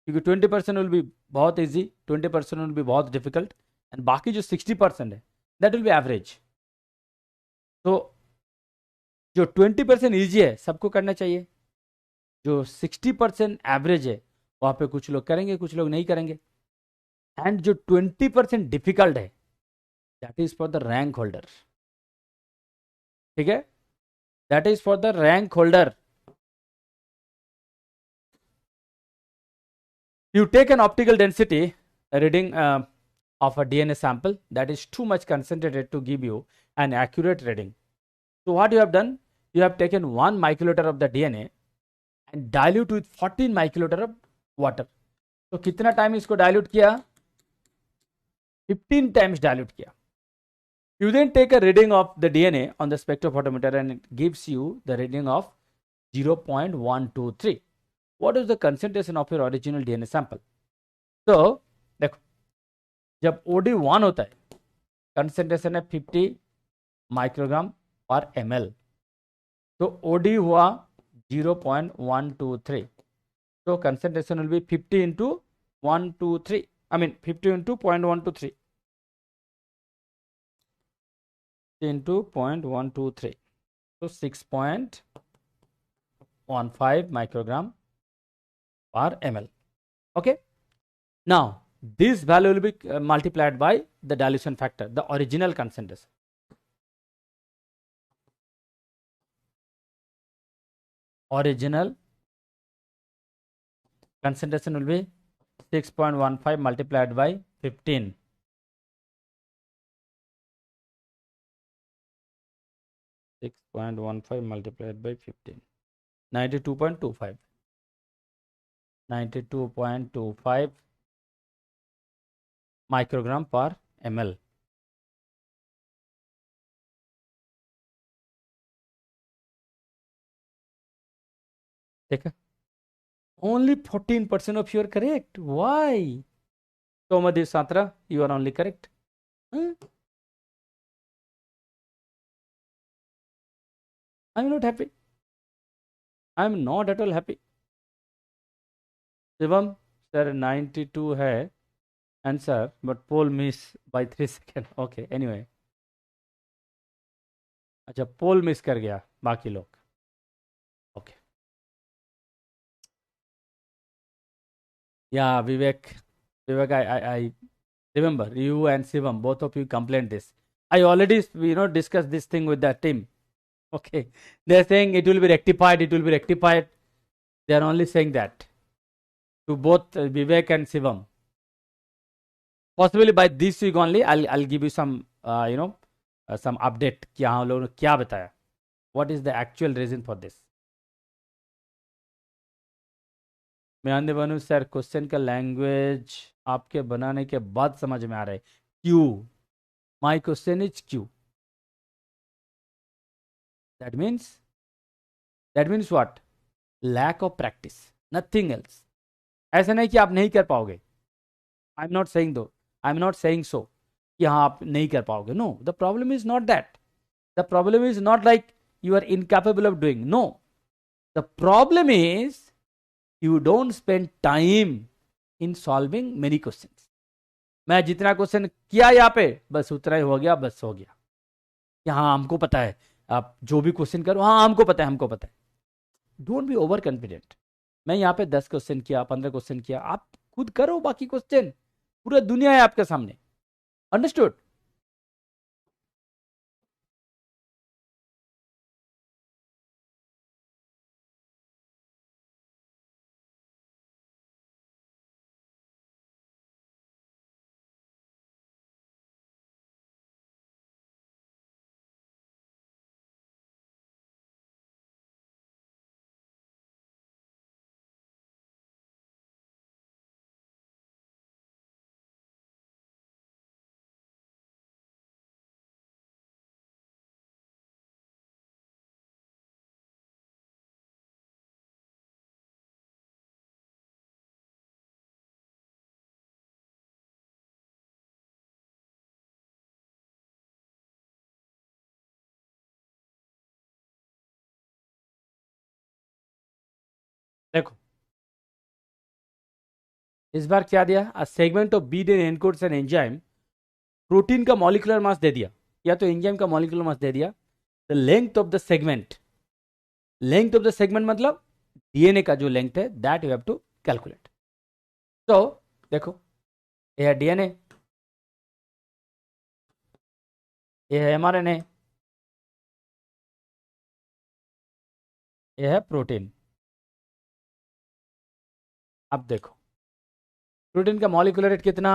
क्योंकि 20% विल बी बहुत इजी, 20% विल बी बहुत difficult, and बाकी जो 60% है दैट विल बी एवरेज. तो जो 20% ईजी है सबको करना चाहिए, जो 60% एवरेज है वहां पे कुछ लोग करेंगे, कुछ लोग नहीं करेंगे, एंड जो 20% डिफिकल्ट है that is for the rank holder. ठीक है, that is for the rank holder. You take an optical density reading of a DNA sample that is too much concentrated to give you an accurate reading. So what you have done, you have taken 1 microliter of the DNA and dilute with 14 microliter of water. तो कितना time इसको dilute किया? 15 times dilute किया. You then take a reading of the DNA on the spectrophotometer and it gives you the reading of 0.123. What is the concentration of your original DNA sample? तो देखो, जब OD1 होता है concentration है 50 microgram per ml, तो OD हुआ 0.123, तो concentration will B 50 into 123, I mean 50 into 0.123 into 0.123, तो 6.15 microgram per ml. Okay. Now this value will be multiplied by the dilution factor, the original concentration. Original concentration will be 6.15 multiplied by 15. 6.15 multiplied by 15. 92.25. 92.25 microgram per ml. देखा, only 14% of you are correct. Why? Tomadev Satra, you are only correct. I'm not happy. I'm not at all happy. Shivam sir 92 है answer, but poll miss by 3 second. Okay, anyway. अच्छा, poll miss कर गया बाकी लोग. Okay. या विवेक, I remember you and Shivam, both of you complained this. I already discussed this thing with the team. Okay, they are saying it will be rectified, it will be rectified. They are only saying that to both Vivek and Shivam. Possibly by this week only I'll give you some some update कि हाँ लोगों ने क्या बताया. What is the actual reason for this? मैं बनू sir, question का language आपके बनाने के बाद समझ में आ रहा है. क्यों? माई क्वेश्चन इज क्यों. That means what? Lack of practice, nothing else. ऐसा नहीं कि आप नहीं कर पाओगे. I am not saying so कि हाँ आप नहीं कर पाओगे. No, the problem is not that. The problem is not like you are incapable of doing. No, the problem is you don't spend time in solving many questions. मैं जितना question किया यहाँ पे बस उतना ही हो गया, बस हो गया कि हाँ हमको पता है. आप जो भी क्वेश्चन करो, हाँ हमको पता है. Don't be over confident. मैं यहाँ पे 10 क्वेश्चन किया, 15 क्वेश्चन किया, आप खुद करो बाकी क्वेश्चन. पूरा दुनिया है आपके सामने. अंडरस्टूड? देखो इस बार क्या दिया? A segment of B DNA encodes an enzyme. Protein का मॉलिक्यूलर मास दे दिया या तो एंजाइम का मॉलिक्यूलर मास दे दिया. The length of the segment, मतलब डीएनए का जो लेंथ है, that you have to calculate. तो देखो, ये है डीएनए, ये है एमआरएनए, ये है प्रोटीन. अब देखो प्रोटीन का मॉलिक्यूलर रेट कितना?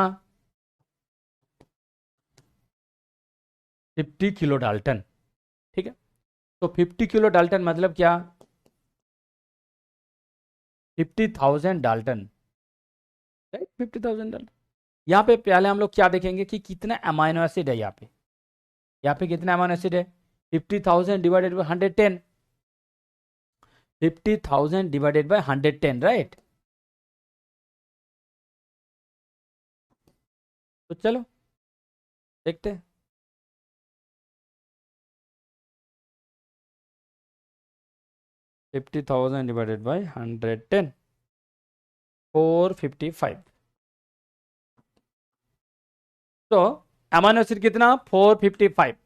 50 किलो डाल्टन. ठीक है, तो 50 किलो डाल्टन मतलब क्या? 50,000 डाल्टन. Right, 50,000 Dalton. यहाँ पे पहले हम लोग क्या देखेंगे कि कितना अमाइनो एसिड है. यहाँ पे कितना अमाइनो एसिड है? 50,000 divided by 110. 50,000 divided by 110, right. तो चलो देखते हैं. Fifty thousand divided by 110, 455. तो अमाइनो एसिड कितना? 455.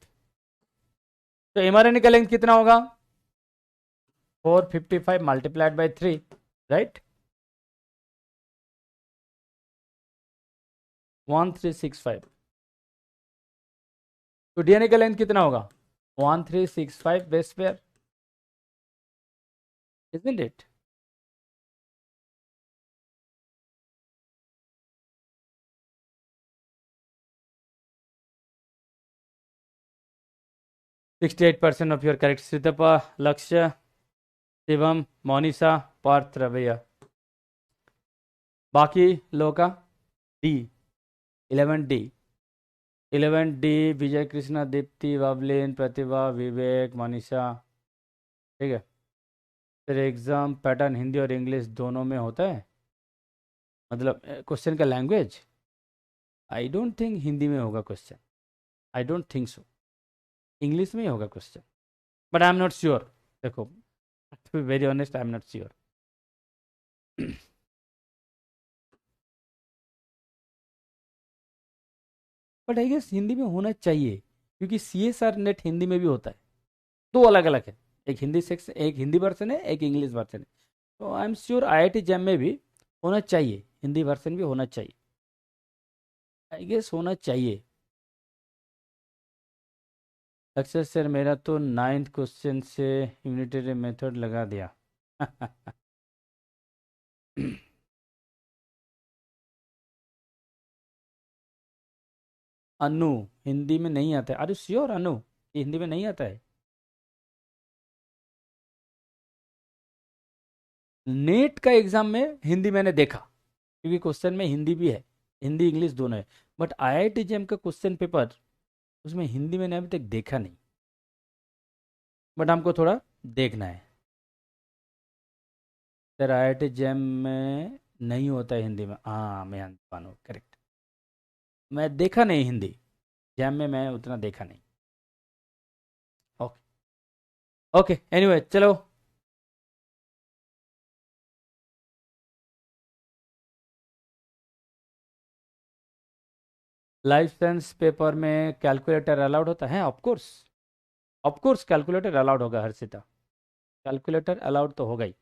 तो एमआरएनए का लेंथ कितना होगा? 455 मल्टीप्लाइड बाई 3, राइट. 1365। तो डीएनए का लेंथ कितना होगा? 1365 base pair, isn't it? %68 of your correct. Sritapa, Lakshya, Shivam, Monisa, Parth, रवैया। बाकी लोगों का D 11D, 11D, Vijay Krishna, Deepti, Vavlin, Pratibha, Vivek, Manisha. ठीक है। फिर एग्ज़ाम पैटर्न हिंदी और इंग्लिश दोनों में होता है, मतलब क्वेश्चन का language. I don't think Hindi में होगा question, I don't think so. English में ही होगा question, but I am not sure. देखो, to be very honest, I am not sure. But I guess Hindi में होना चाहिए, क्योंकि CSR नेट हिंदी में भी होता है। दो अलग अलग है, एक हिंदी सेक्शन, एक हिंदी वर्जन है, एक इंग्लिश वर्जन है। तो आई एम श्योर IIT जैम में भी होना चाहिए, हिंदी वर्जन भी होना चाहिए, आई गेस होना चाहिए। अक्षर सर, मेरा तो 9th क्वेश्चन से यूनिटरी मेथड लगा दिया। अनु, हिंदी में नहीं आता है। अरे श्योर अनु, ये हिंदी में नहीं आता है। नेट का एग्जाम में हिंदी मैंने देखा, क्योंकि क्वेश्चन में हिंदी भी है, हिंदी इंग्लिश दोनों है। बट IIT जेम का क्वेश्चन पेपर, उसमें हिंदी मैंने अभी तक देखा नहीं, बट हमको थोड़ा देखना है। सर IIT जेम में नहीं होता है हिंदी में। हाँ, मैं मानो करेक्ट, मैं देखा नहीं हिंदी जैम में, मैं उतना देखा नहीं। ओके ओके, एनीवे चलो। लाइफ साइंस पेपर में कैलकुलेटर अलाउड होता है? ऑफ कोर्स कैलकुलेटर अलाउड होगा हर्षिता, कैलकुलेटर अलाउड तो होगा ही।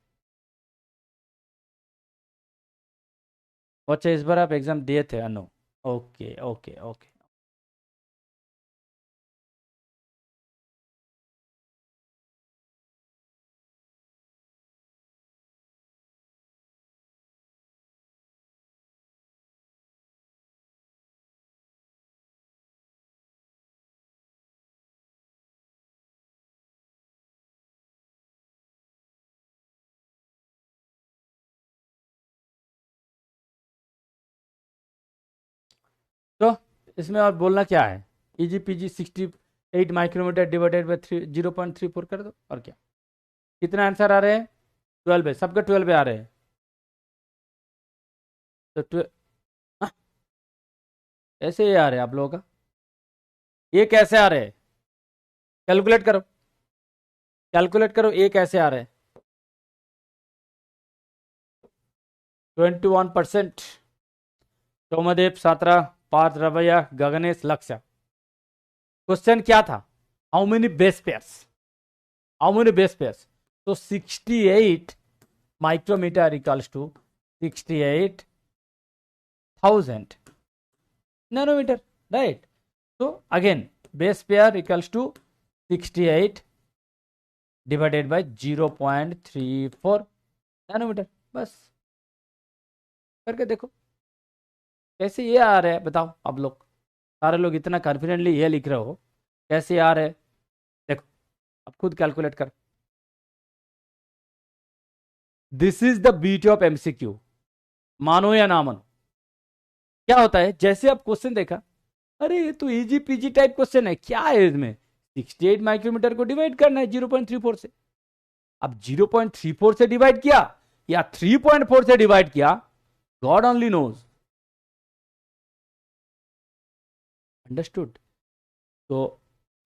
अच्छा, इस बार आप एग्जाम दिए थे अनु? Okay okay okay. तो इसमें और बोलना क्या है? EGPG 68 माइक्रोमीटर डिवाइडेड बाई 0.34 कर दो, और क्या। कितना आंसर आ रहे हैं? 12 है, सबके 12 आ रहे हैं। तो 12 ऐसे ही आ रहे हैं आप लोगों का, ये कैसे आ रहे हैं? कैलकुलेट करो, कैलकुलेट करो, ये कैसे आ रहे हैं? 21%। सोमदेव, सात्रा, पार्थ, रवैया, गगनेश, लक्ष्य। क्वेश्चन क्या था? How many base pairs, how many base pairs? तो 68 micrometre equals to 68,000 nanometre, right? तो again base pair equals to 68 divided by 0.34 nanometre. बस करके देखो कैसे ये आ रहा है, बताओ। आप लोग सारे लोग इतना कॉन्फिडेंटली ये लिख रहे हो, कैसे आ रहा है? देखो, अब खुद कैलकुलेट कर। This is the beauty of MCQ, मानो या ना मानो। क्या होता है, जैसे आप क्वेश्चन देखा, अरे ये तो इजी पीजी टाइप क्वेश्चन है, क्या है इसमें? 68 माइक्रोमीटर को डिवाइड करना है 0.34 से। अब 0.34 से डिवाइड किया या 3.4 से डिवाइड किया, गॉड ओनली नोज। अंडरस्टूड? तो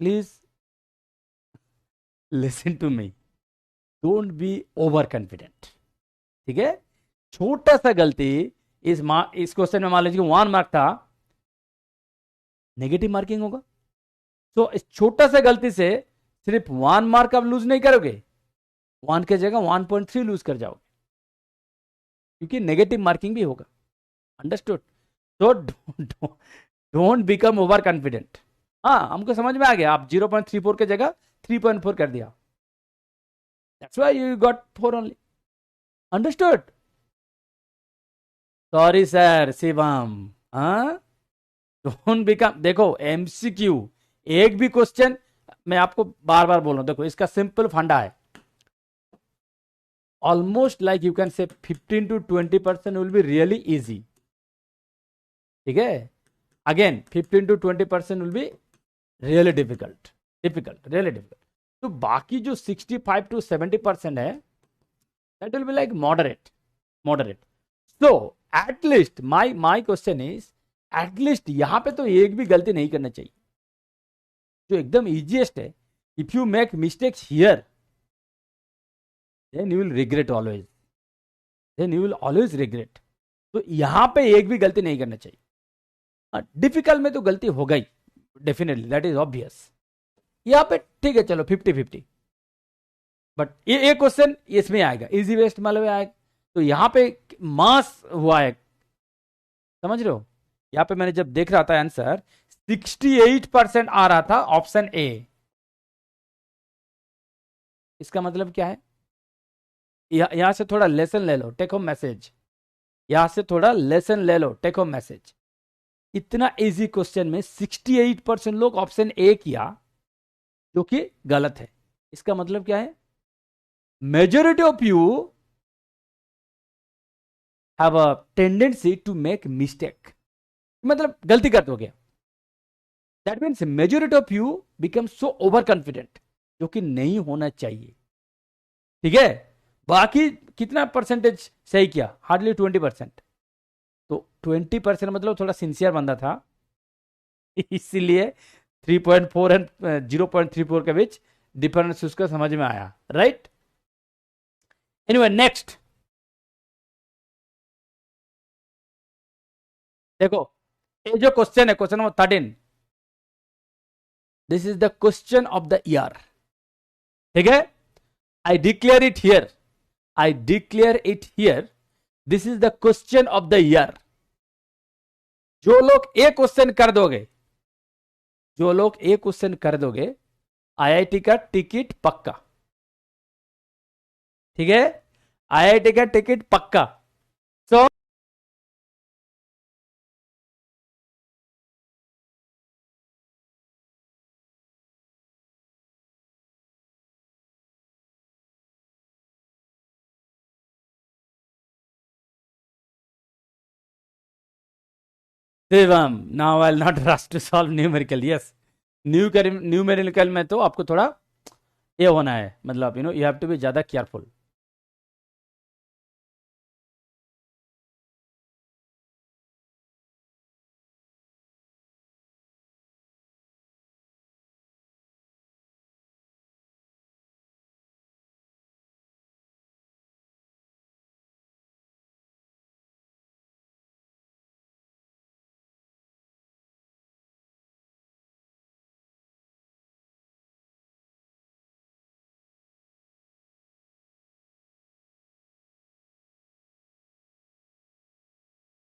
please listen to me, don't be over confident, ठीक है? छोटा सा गलती, इस क्वेश्चन में मान लीजिए 1 मार्क था, नेगेटिव मार्किंग होगा। तो इस छोटा सा गलती से सिर्फ 1 मार्क आप लूज नहीं करोगे, 1 के जगह 1.3 लूज कर जाओगे, क्योंकि नेगेटिव मार्किंग भी होगा। अंडरस्टूड? तो डोंट बिकम ओवर कॉन्फिडेंट। हाँ, हमको समझ में आ गया, आप 0.34 की जगह 3.4 कर दिया, that's why you got 4 only. Understood? Sorry sir Shivam. हाँ, डोंट बिकम, देखो एमसीक्यू, एक भी क्वेश्चन, मैं आपको बार बार बोल रहा हूं, देखो इसका सिंपल फंडा है, ऑलमोस्ट लाइक यू कैन से 15 to 20% will be really easy. ठीक है, again 15 to 20% will be really difficult, really difficult. तो बाकी जो 65 to 70% है, that will be like moderate. So at least my question is, at least यहां पे तो एक भी गलती नहीं करना चाहिए, जो एकदम इजीएस्ट है। If you make mistakes here, then you will regret always, regret. तो यहां पे एक भी गलती नहीं करना चाहिए। डिफिकल्ट में तो गलती होगा ही, डेफिनेटली, दैट इज ऑब्वियस। यहां पे ठीक है, चलो 50-50, बट ये क्वेश्चन इसमें आएगा, इजी वेस्ट मालूम आएगा। तो यहां पे मास हुआ है, समझ रहे हो? यहां पे मैंने जब देख रहा था आंसर 68% आ रहा था ऑप्शन ए। इसका मतलब क्या है? यहां से थोड़ा लेसन ले लो, टेक होम मैसेज, यहां से थोड़ा लेसन ले लो, टेक होम मैसेज। इतना इजी क्वेश्चन में 68% लोग ऑप्शन ए किया, जो कि गलत है। इसका मतलब क्या है? Majority of you have a tendency to make mistake, मतलब गलती कर दोगे। That means majority of you become so over confident, जो कि नहीं होना चाहिए। ठीक है, बाकी कितना परसेंटेज सही किया? हार्डली 20%। तो 20% मतलब थोड़ा सिंसियर बंदा था, इसीलिए 3.4 एंड 0.34 के बीच डिफरेंस उसको समझ में आया, राइट? एनीवे नेक्स्ट देखो, ये जो क्वेश्चन है, question number 13, this is the question of the year. ठीक है, I declare it here, this is the question of the year. जो लोग एक क्वेश्चन कर दोगे, आईआईटी का टिकट पक्का। ठीक है, आईआईटी का टिकट पक्का। So Shivam, now I will not rush to solve numerical. Yes, numerical में तो आपको थोड़ा ये होना है, मतलब यू हैव टू बी ज्यादा केयरफुल।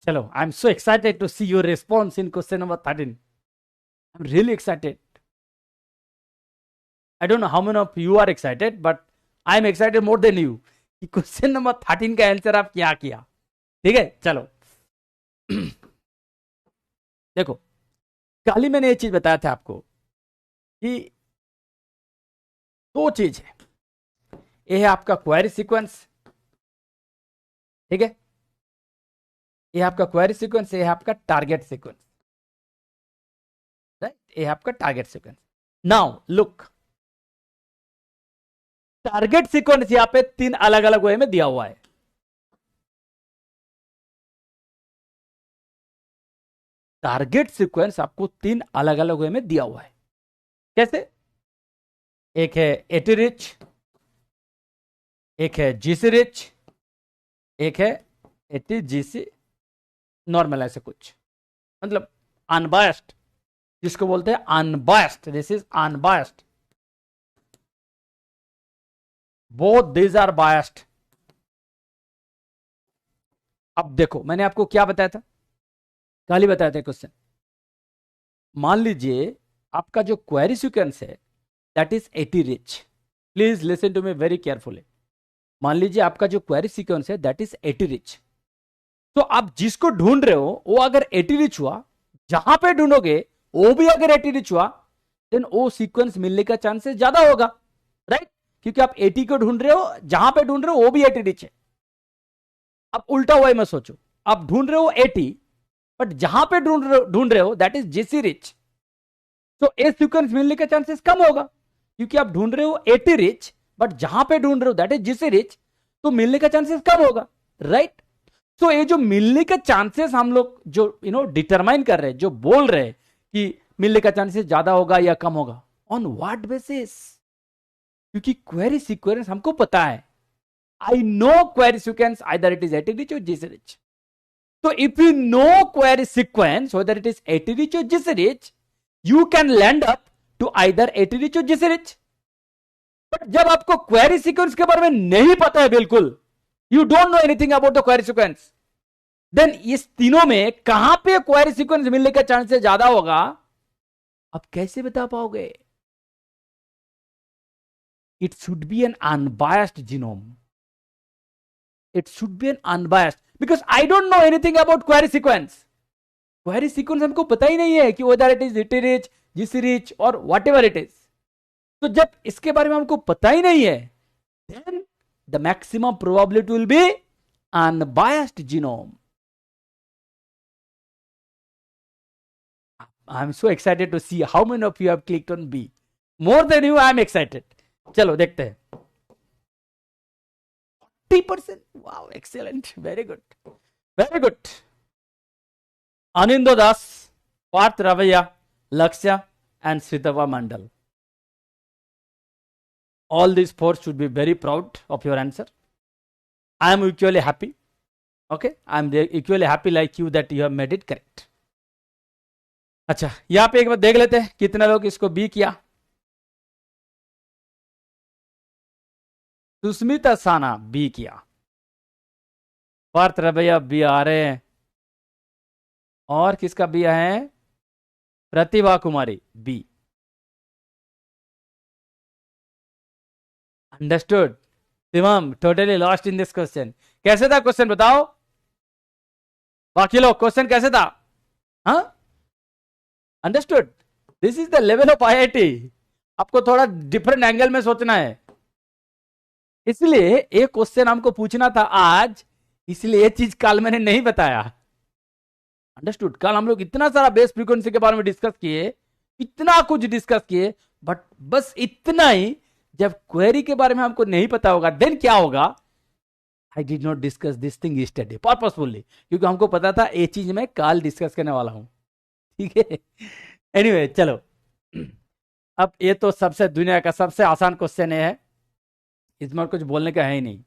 चलो, I am so excited to see your response in question number 13। I am really excited. I don't know how many of you are excited, but I am excited more than you कि question number 13 का answer आप क्या किया। ठीक है, चलो देखो, कल ही मैंने ये चीज बताया था आपको कि दो चीज है। ये है आपका क्वेरी सीक्वेंस, ठीक है, ये आपका क्वेरी सीक्वेंस, ये है आपका टारगेट सीक्वेंस, राइट? ये है आपका target sequence. Now look, target sequence यहां पे 3 अलग अलग वे में दिया हुआ है। टारगेट सीक्वेंस आपको 3 अलग अलग वे में दिया हुआ है। कैसे? एक है एटी रिच, एक है जीसी रिच, एक है एटी जीसी नॉर्मल, ऐसे कुछ, मतलब अनबायस्ड, जिसको बोलते हैं unbiased. This is unbiased, both these are biased. अब देखो, मैंने आपको क्या बताया था? खाली बताते हैं क्वेश्चन। मान लीजिए आपका जो क्वेरी सीक्वेंस है that is 80 rich. Please listen to me very carefully. मान लीजिए आपका जो क्वेरी सीक्वेंस है दैट इज 80 रिच। तो आप जिसको ढूंढ रहे हो वो अगर 80 रिच हुआ, जहां पे ढूंढोगे वो भी अगर 80 रिच हुआ, देन वो सीक्वेंस मिलने का चांसेस ज्यादा होगा, राइट? क्योंकि आप 80 को ढूंढ रहे हो, जहां पे ढूंढ रहे हो वो भी 80 रिच है। अब उल्टा हुआ मत सोचो, आप ढूंढ रहे हो 80, बट जहां पे ढूंढ रहे हो दैट इज जीसी रिच, तो ए सीक्वेंस मिलने का चांसेस कम होगा, क्योंकि आप ढूंढ रहे हो 80 रिच, बट जहां पे ढूंढ रहे हो दैट इज जीसी रिच, तो मिलने का चांसेस कम होगा, राइट? तो ये जो मिलने का चांसेस हम लोग जो डिटरमाइन कर रहे हैं, जो बोल रहे हैं कि मिलने का चांसेस ज्यादा होगा या कम होगा, ऑन व्हाट बेसिस? क्योंकि क्वेरी सीक्वेंस हमको पता है, I know query sequence either it is 80 rich और GC rich. So if you know query sequence, whether it is 80 rich or GC rich, you can land up to either 80 rich or GC rich. But जब आपको query sequence के बारे में नहीं पता है बिल्कुल, you don't know anything about the query sequence, then इस तीनों में कहां पे query sequence मिलने का चांसेस ज्यादा होगा, आप कैसे बता पाओगे? It should be an unbiased genome. It should be an unbiased, because I don't know anything about query sequence. Query sequence हमको पता ही नहीं है कि whether it is GT rich, GC rich और whatever it is. तो जब इसके बारे में हमको पता ही नहीं है, then the maximum probability will be unbiased genome. I'm so excited to see how many of you have clicked on B. More than you, I'm excited. चलो देखते हैं। 40%, wow, excellent, very good, very good. Anindo Das, Parth Ravaya, Lakshya, and Sritava Mandal. All these four should be very proud of your answer. I am equally happy. Okay, I am equally happy like you that you have made it correct. अच्छा, यहां पे एक बार देख लेते हैं कितने लोग इसको बी किया। सुस्मिता साना बी किया, पार्थ रवैया बी आ रहे हैं, और किसका बी है? Pratibha Kumari B. Understood? Shivam totally lost in this question. कैसे था क्वेश्चन बताओ, बाकी लोग क्वेश्चन कैसे था? हाँ, understood? This is the level of IIT. आपको थोड़ा डिफरेंट एंगल में सोचना है, इसलिए एक क्वेश्चन हमको पूछना था आज, इसलिए ये चीज कल मैंने नहीं बताया। अंडरस्टूड? कल हम लोग इतना सारा बेस फ्रीक्वेंसी के बारे में डिस्कस किए, इतना कुछ डिस्कस किए, बट बस इतना ही, जब क्वेरी के बारे में हमको नहीं पता होगा देन क्या होगा? I did not discuss this thing yesterday purposefully, क्योंकि हमको पता था ये चीज मैं कल डिस्कस करने वाला हूं, ठीक है? एनीवे चलो, अब ये तो सबसे दुनिया का सबसे आसान क्वेश्चन है, इसमें कुछ बोलने का है ही नहीं।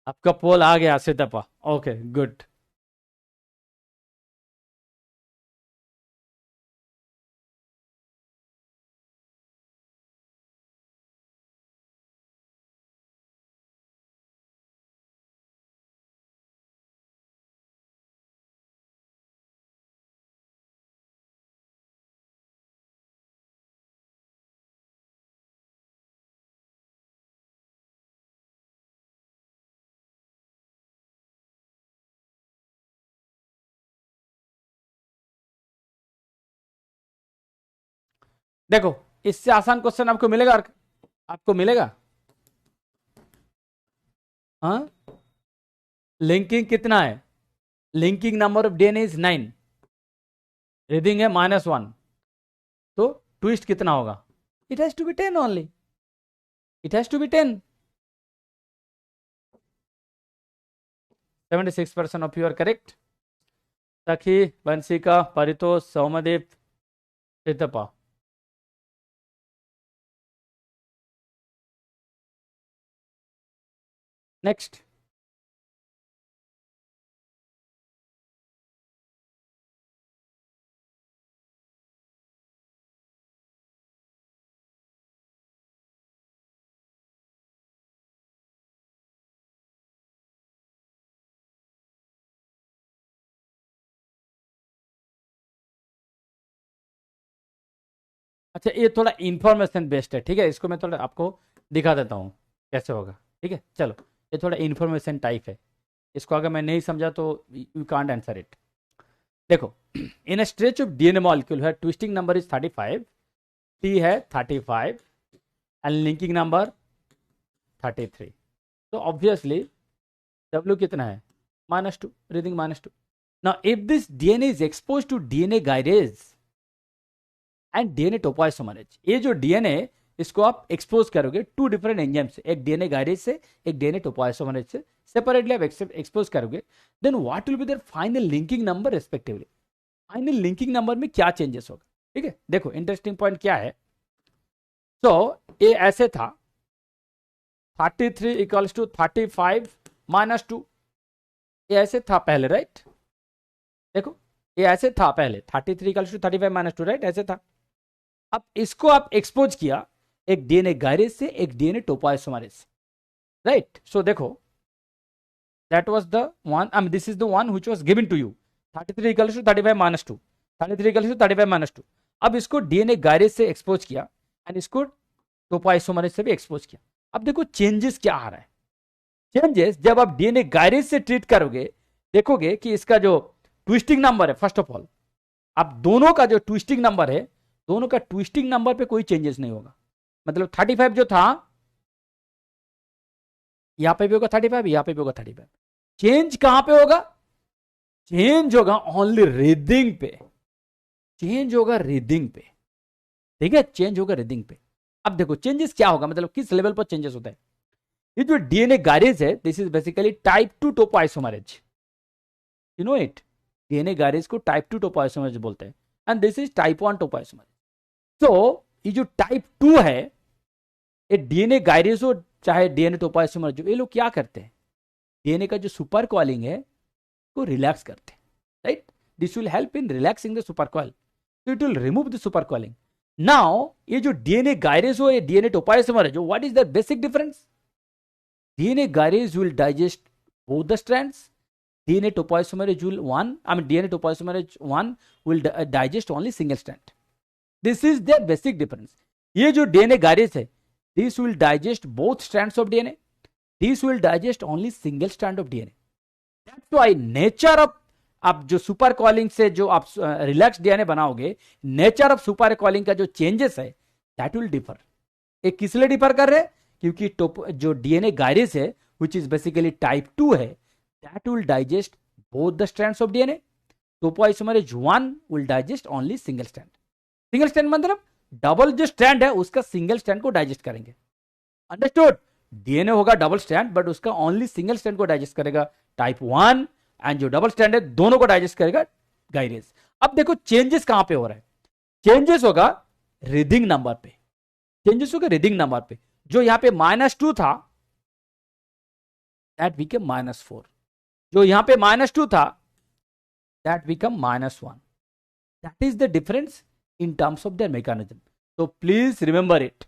आपका पोल आ गया सीतापा, ओके गुड। देखो, इससे आसान क्वेश्चन आपको मिलेगा, आपको मिलेगा? हाँ, लिंकिंग कितना है? Linking number of DNA is 9, writhing है -1, तो ट्विस्ट कितना होगा? It has to be 10 only, it has to be 10। 76% of you are correct. Sakhi, Banshika, Paritosh, सौमदीप, सिद्धपा। Next. अच्छा, ये थोड़ा इंफॉर्मेशन बेस्ड है, ठीक है, इसको मैं थोड़ा आपको दिखा देता हूँ कैसे होगा, ठीक है। चलो, ये थोड़ा इंफॉर्मेशन टाइप है, इसको अगर मैं नहीं समझा तो यू कांट आंसर इट। देखो, in a stretch of DNA molecule है ट्विस्टिंग नंबर इज 35, टी है 35 एंड लिंकिंग नंबर 33, तो ऑब्वियसली डब्ल्यू कितना है, -2, reading -2। Now if this DNA is expose to DNA gyrase and DNA topoisomerase, ये जो DNA इसको आप एक्सपोज करोगे टू डिफरेंट एंजाइम से, एक डीएनए गाइरेज से, एक डीएनए टोपोआइसोमरेज से, सेपरेटली आप एक्सपोज करोगे, then what will be there final linking number respectively, final linking number में क्या चेंजेस होगा, ठीक है। देखो इंटरेस्टिंग पॉइंट क्या है, तो ये ऐसे था 33 इक्वल्स टू 35 -2, ये ऐसे था पहले, राइट। देखो ये ऐसे था पहले 33 इक्वल्स टू 35 -2, राइट, ऐसे था। अब इसको आप एक्सपोज किया एक डीएनए गायरेज से, एक डीएनए टोपोआइसोमरेज से, राइट। सो देखो that was the one, I mean this is the one which was given to you 33 equals to 35 -2, 33 equals to 35 -2। अब इसको डीएनए गायरेज से एक्सपोज किया एंड इसको टोपोआइसोमरेज से भी एक्सपोज किया। अब देखो चेंजेस क्या आ रहा है, चेंजेस जब आप डीएनए गायरेज से ट्रीट करोगे, देखोगे कि इसका जो ट्विस्टिंग नंबर है, फर्स्ट ऑफ ऑल आप दोनों का जो ट्विस्टिंग नंबर है, दोनों का ट्विस्टिंग नंबर पे कोई चेंजेस नहीं होगा। मतलब 35 जो था यहां पे भी होगा 35, यहां पे भी होगा 35। चेंज कहां पे होगा, चेंज होगा ओनली रीडिंग पे, चेंज होगा रीडिंग पे, ठीक है, चेंज होगा रीडिंग पे। अब देखो चेंजेस क्या होगा, मतलब किस लेवल पर चेंजेस होता है। ये जो डीएनए गायरेज है, this is basically type 2 topoisomerase, you know it, DNA gyrase को टाइप 2 टोपोआइसोमरेज बोलते हैं and this is type 1 topoisomerase. तो ये जो टाइप 2 है, ये डीएनए गायरेज हो चाहे डीएनए टोपोआइसोमरेज हो, ये लोग क्या करते हैं, डीएनए का जो सुपर कॉइलिंग है को रिलैक्स करते हैं, right. This will help in relaxing the super coil, so it will remove the supercoiling. Now ये जो डीएनए गायरेज हो, ये डीएनए टोपोआइसोमरेज हो, what is the basic difference, DNA gyrase will digest both the strands, DNA topoisomerase will one, I mean DNA topoisomerase 1 will digest only single strand. This is their basic difference. ये जो DNA gyrase है, this will digest both strands of DNA, this will digest only single strand of DNA. That's why nature of आप जो super calling से जो आप relax DNA बनाओगे, nature of super calling का जो चेंजेस है दैट विल डिफर। ये किस लिए डिफर कर रहे हैं, क्योंकि जो डीएनए गायरेज है व्हिच इज बेसिकली टाइप 2 है, that will digest both the strands of DNA, topoisomerase 1 will digest only single strand. Single strand मतलब डबल जो स्ट्रैंड है उसका सिंगल स्ट्रैंड को डाइजेस्ट करेंगे, अंडरस्टूड। डीएनए होगा डबल स्ट्रैंड बट उसका ओनली सिंगल स्ट्रैंड को डाइजेस्ट करेगा टाइप 1, एंड जो डबल स्ट्रैंड है दोनों को डाइजेस्ट करेगा गायरेज। अब देखो चेंजेस कहां पे हो रहा है, चेंजेस होगा रीडिंग नंबर पे, चेंजेस होगा रीडिंग नंबर पे। जो यहां पे -2 था दैट बिकम -4, जो यहां पे -2 था that become -1, that is the difference in terms of their mechanism. तो please remember it,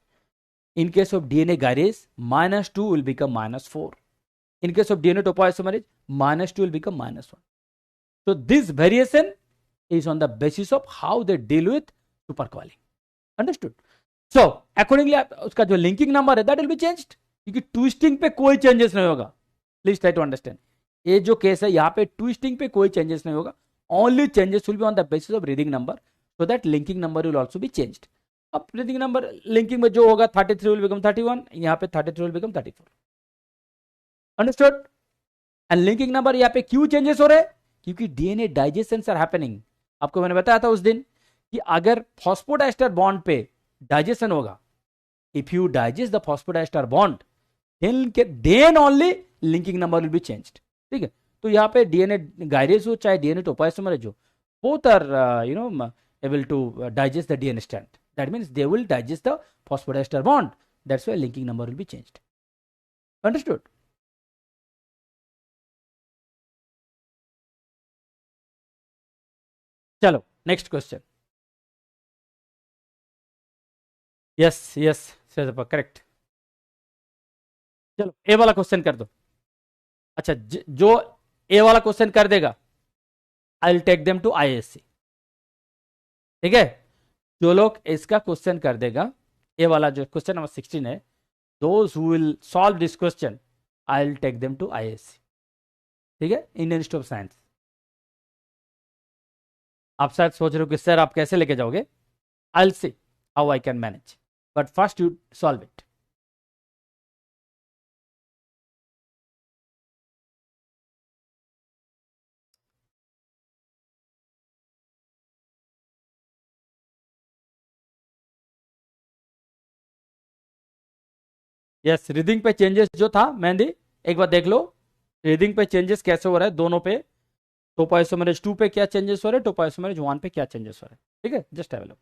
in case of DNA gairase -2 will become -4, in case of DNA topoisomerase -2 will become -1. So this variation is on the basis of how they deal with supercoiling, understood. So accordingly उसका जो linking number है that will be changed, क्योंकि twisting पे कोई changes नहीं होगा, please try to understand। ये जो केस है यहाँ पे twisting पे कोई changes नहीं होगा, only changes will be on the basis of reading number, so that linking number will also be changed। अब रीडिंग नंबर लिंकिंग में जो होगा 33 विल बिकम 31, यहाँ पे 33 will become 34, understood. And linking number यहाँ पे क्यों चेंजेस हो रहे हैं, क्योंकि डीएनए डाइजेशंस आर हैपनिंग। आपको मैंने बताया था उस दिन कि अगर फॉस्फोडाइस्टर बॉन्ड पे डाइजेशन होगा, if you digest the phosphodiester bond then only linking number will be changed, ठीक है। तो यहाँ पे डीएनए गायरेज हो चाहे डीएनए टोपोआइसोमरेज हो, both are able to digest the DNA strand. That means they will digest the phosphodiester bond. That's why linking number will be changed. Understood? चलो next question. Yes yes correct. चलो ए वाला question कर दो। अच्छा जो ए वाला question कर देगा I will take them to ISC, ठीक है। जो लोग इसका क्वेश्चन कर देगा, ये वाला जो क्वेश्चन नंबर 16 है, those who will solve this question I will take them to ISC, ठीक है, इंडियन इंस्टीट्यूट ऑफ साइंस। आप शायद सोच रहे हो कि सर आप कैसे लेके जाओगे, I will see how I can manage, but first you solve it. Yes, reading पे चेंजेस जो था मेहंदी, एक बार देख लो रीडिंग पे चेंजेस कैसे हो रहा है दोनों पे, टोपोइसोमरेज 2 पे क्या चेंजेस हो रहे हैं, टोपोइसोमरेज 1 पे क्या चेंजेस हो रहे हैं, ठीक है, just have a look.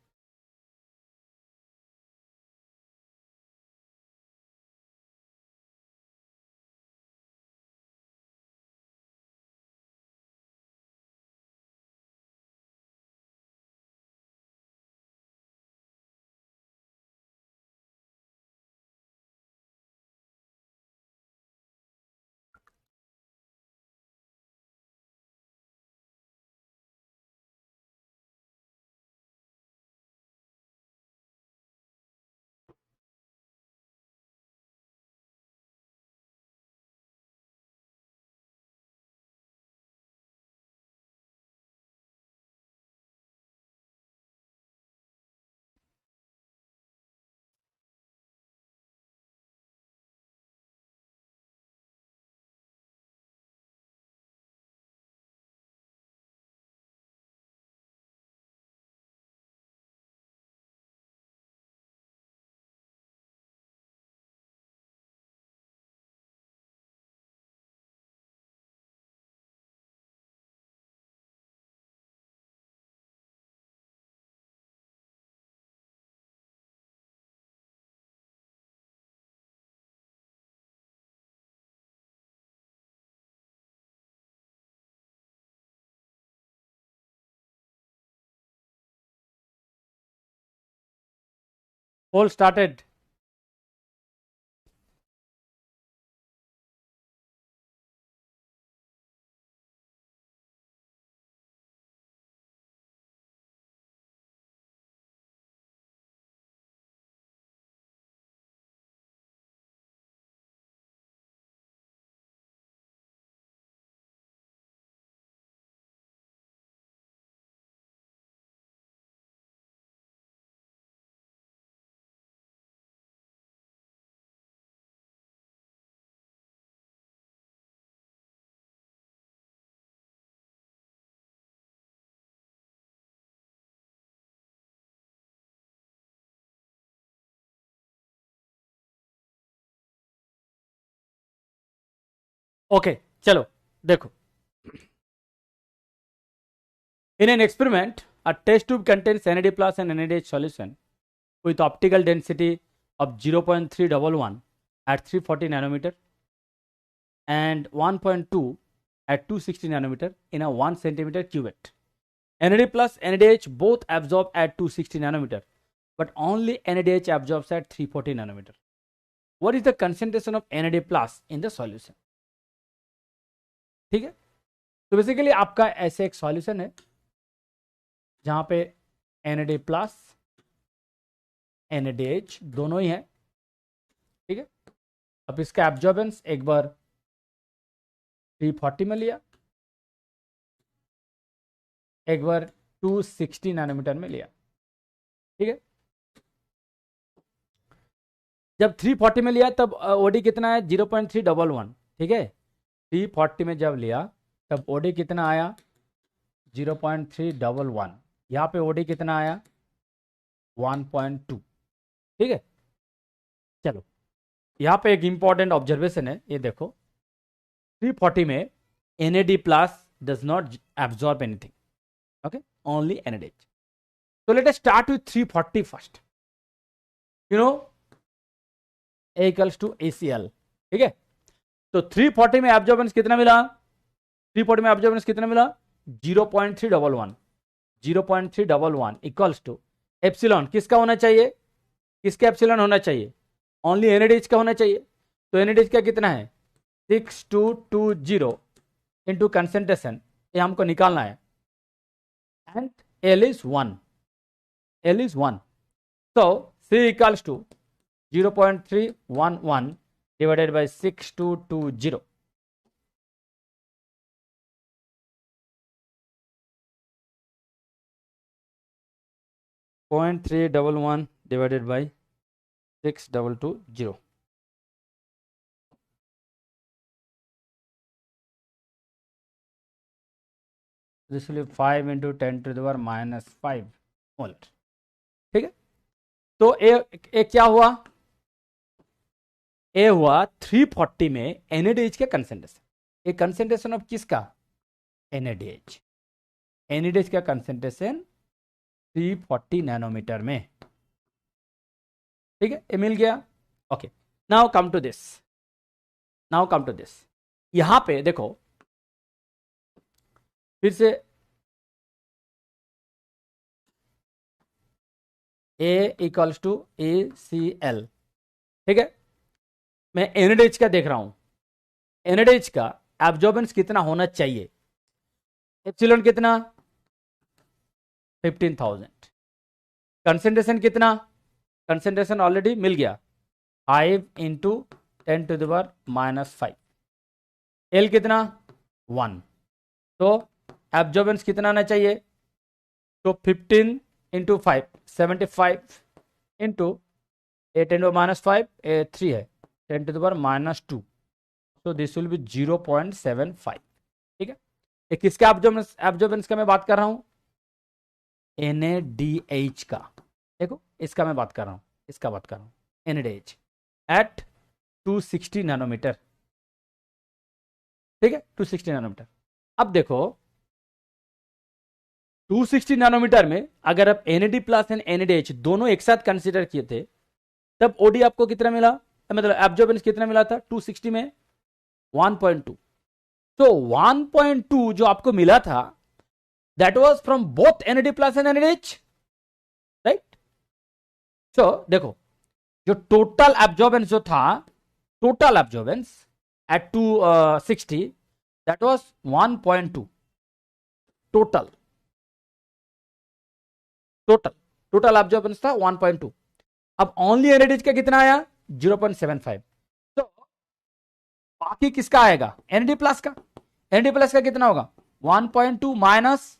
Poll started. Okay, चलो देखो, in an experiment a test tube contains NAD plus and NADH solution with optical density of 0.311 at 340 nanometer and 1.2 at 260 nanometer in a 1 centimeter cuvette. NAD plus NADH both absorb at 260 nanometer, but only NADH absorbs at 340 nanometer. What is the concentration of NAD plus in the solution? ठीक है, तो basically आपका ऐसे एक solution है जहां पे NAD plus NADH दोनों ही है, ठीक है। अब इसका एब्जॉर्बेंस एक बार 340 में लिया, एक बार 260 नैनोमीटर में लिया, ठीक है। जब 340 में लिया तब ओडी कितना है, 0.311, ठीक है। 340 में जब लिया तब ओडी कितना आया, 0.311। यहाँ पे ओडी कितना आया, 1.2, ठीक है। चलो यहाँ पे एक इंपॉर्टेंट ऑब्जर्वेशन है, ये देखो 340 में NAD plus does not absorb anything, okay, only NADH। So let us start with 340 first. You know A equals to ACl, ठीक है। तो 340 में एब्जॉर्बेंस कितना मिला, 340 में एब्जॉर्बेंस कितना मिला, 0.311, 0.311 इक्वल्स टू एप्सिलॉन किसका होना चाहिए, किसका एप्सिलॉन होना चाहिए, ओनली NADH का होना चाहिए। तो NADH का कितना है, 6220 इंटू कंसेंट्रेशन, ये हमको निकालना है, and L is 1, L is 1. So C equals to 0.311 divided by 6220. 0.311 divided by 6220. This will be 5 into 10 to the power minus 5 molar. ठीक है, तो ए क्या हुआ? ए हुआ 340 में NADH का कंसेंट्रेशन. ये कंसेंट्रेशन ऑफ किसका? NADH. NADH का कंसेंट्रेशन 340 नैनोमीटर में. ठीक है, ये मिल गया. Okay, now come to this. यहां पे देखो फिर से A इक्वल्स टू ACl. ठीक है, मैं NADH का देख रहा हूं. NADH का एब्जॉर्बेंस कितना होना चाहिए? एप्सिलॉन कितना? 15,000. कंसेंट्रेशन कितना? कंसेंट्रेशन ऑलरेडी मिल गया, 5 into 10 to the power minus 5. L कितना? 1. तो एब्जॉर्बेंस कितना आना चाहिए? तो 15 इंटू 5 75 इंटू 8 इंटू माइनस 5 3 है 10 टू द पावर माइनस 2. तो दिस विल बी 0.75. ठीक है, ये किसका एब्जॉर्बेंस का मैं बात कर रहा हूं? NADH का. देखो इसका मैं बात कर रहा हूं, इसका बात कर रहा हूं. NADH एट 260 नैनोमीटर. ठीक है, 260 नैनोमीटर. अब देखो 260 नैनोमीटर में अगर आप NAD प्लस एंड NADH दोनों एक साथ कंसीडर किए थे तब OD आपको कितना मिला? मतलब एब्जॉर्बेंस कितना मिला था 260 में? 1.2. तो 1.2 जो आपको मिला था that was from both NAD plus and NADH, right? So देखो जो टोटल एब्जॉर्बेंस जो था, total absorbance at 260 that was 1.2. Total absorbance था 1.2. अब ओनली NADH का कितना आया? 0.75. तो बाकी किसका आएगा? NAD प्लस का. NAD प्लस का कितना होगा? 1.2 minus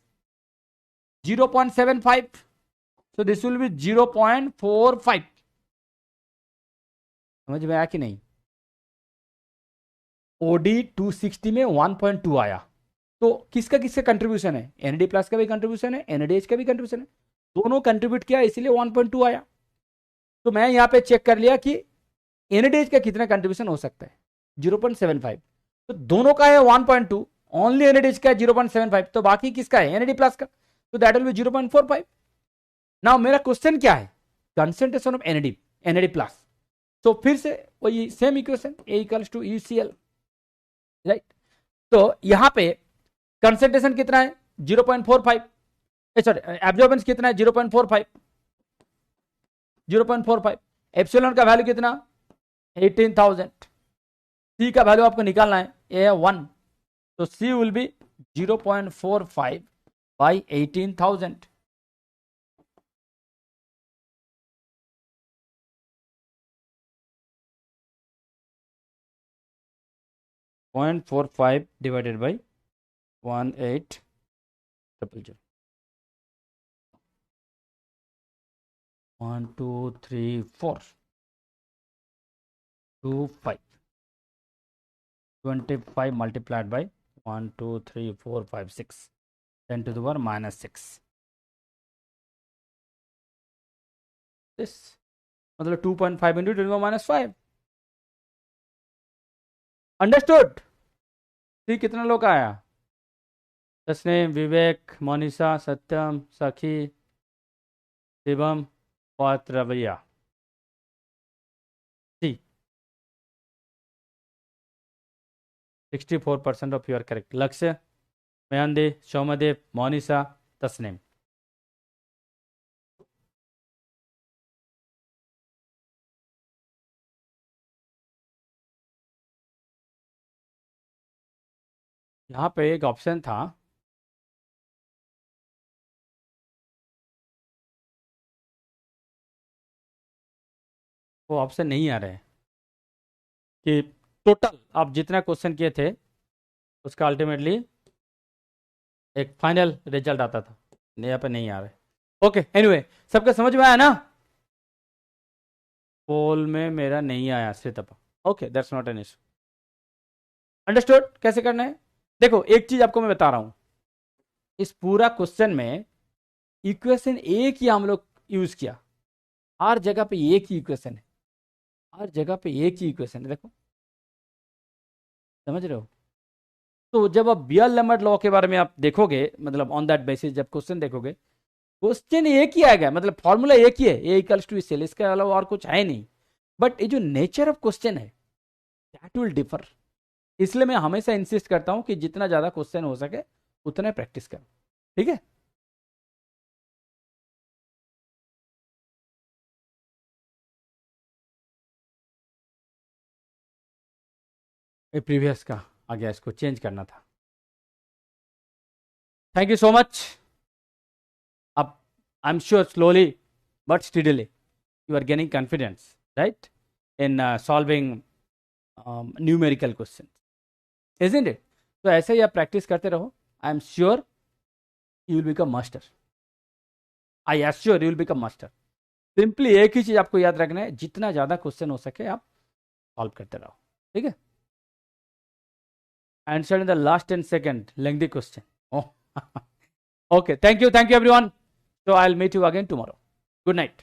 0.75. so this will be 0.45. समझ में आया कि नहीं? OD 260 में 1.2 आया. तो किसका कंट्रीब्यूशन है? NAD प्लस का भी कंट्रीब्यूशन है, NADH का भी कंट्रीब्यूशन है, दोनों कंट्रीब्यूट किया इसलिए 1.2 आया. तो मैं यहां पे चेक कर लिया कि NADH का कितना कंट्रीब्यूशन हो सकता है? 0.75. तो दोनों का है 1.2, ओनली NADH का है 0.75. तो बाकी किसका है? NAD प्लस का. तो दैट विल बी 0.45. नाउ मेरा क्वेश्चन क्या है? Concentration of NAD plus. तो फिर से वही same equation A equals to UCl, राइट? तो यहां पे कंसेंट्रेशन कितना है? 0.45. सॉरी, एब्जॉर्बेंस कितना है? 0.45. एप्सिलॉन का वैल्यू कितना? 18,000. C का वैल्यू आपको निकालना है, A है 1. तो C will be 0.45 by 18,000. .45 divided by 18,000. 1 2 3 4 2 5 25 multiplied by 1 2 3 4 5 6 10 to the power minus 6. this मतलब 2.5 into 10 to the power minus 5. Understood? सी कितना लोग का आया? तस्नीम, विवेक, मोनिशा, सत्यम, सखी, शिवम, रवैया. सी 64% ऑफ यूर करेक्ट. लक्ष्य, मयंदी, सौमदेव, मोनिशा, तस्नीम. यहाँ पे एक ऑप्शन था वो ऑप्शन नहीं आ रहे हैं कि टोटल आप जितना क्वेश्चन किए थे उसका अल्टीमेटली एक फाइनल रिजल्ट आता था। यहाँ पे नहीं आ रहे। ओके एनीवे, सबके समझ में आया ना? पोल में मेरा नहीं आया Shwetapa. Okay that's not an issue. Understood कैसे करना है? देखो एक चीज आपको मैं बता रहा हूं, इस पूरा क्वेश्चन में इक्वेशन एक ही हम लोग यूज किया। हर जगह पे एक ही इक्वेशन है, हर जगह पे एक ही इक्वेशन है। देखो समझ रहे हो? तो जब आप बियल लेमर्ट लॉ के बारे में आप देखोगे, मतलब ऑन दैट बेसिस जब क्वेश्चन देखोगे, क्वेश्चन एक ही आएगा, मतलब फॉर्मूला एक ही है, ए इक्वल्स टू सेल, इसके अलावा और कुछ है नहीं। बट ये जो नेचर ऑफ क्वेश्चन है दैट विल डिफर। इसलिए मैं हमेशा इंसिस्ट करता हूं कि जितना ज्यादा क्वेश्चन हो सके उतना प्रैक्टिस करो। ठीक है? ये प्रीवियस का आ गया, इसको चेंज करना था। Thank you so much. अब I am sure slowly but steadily you are gaining confidence, right, in solving numerical questions, isn't it? तो ऐसे ही आप प्रैक्टिस करते रहो। आई am sure you will become master. I assure you will become master. Simply एक ही चीज आपको याद रखना है, जितना ज्यादा क्वेश्चन हो सके आप सॉल्व करते रहो। ठीक है? Answer in the last 10 second lengthy question. Okay thank you everyone. So I'll meet you again tomorrow. Good night.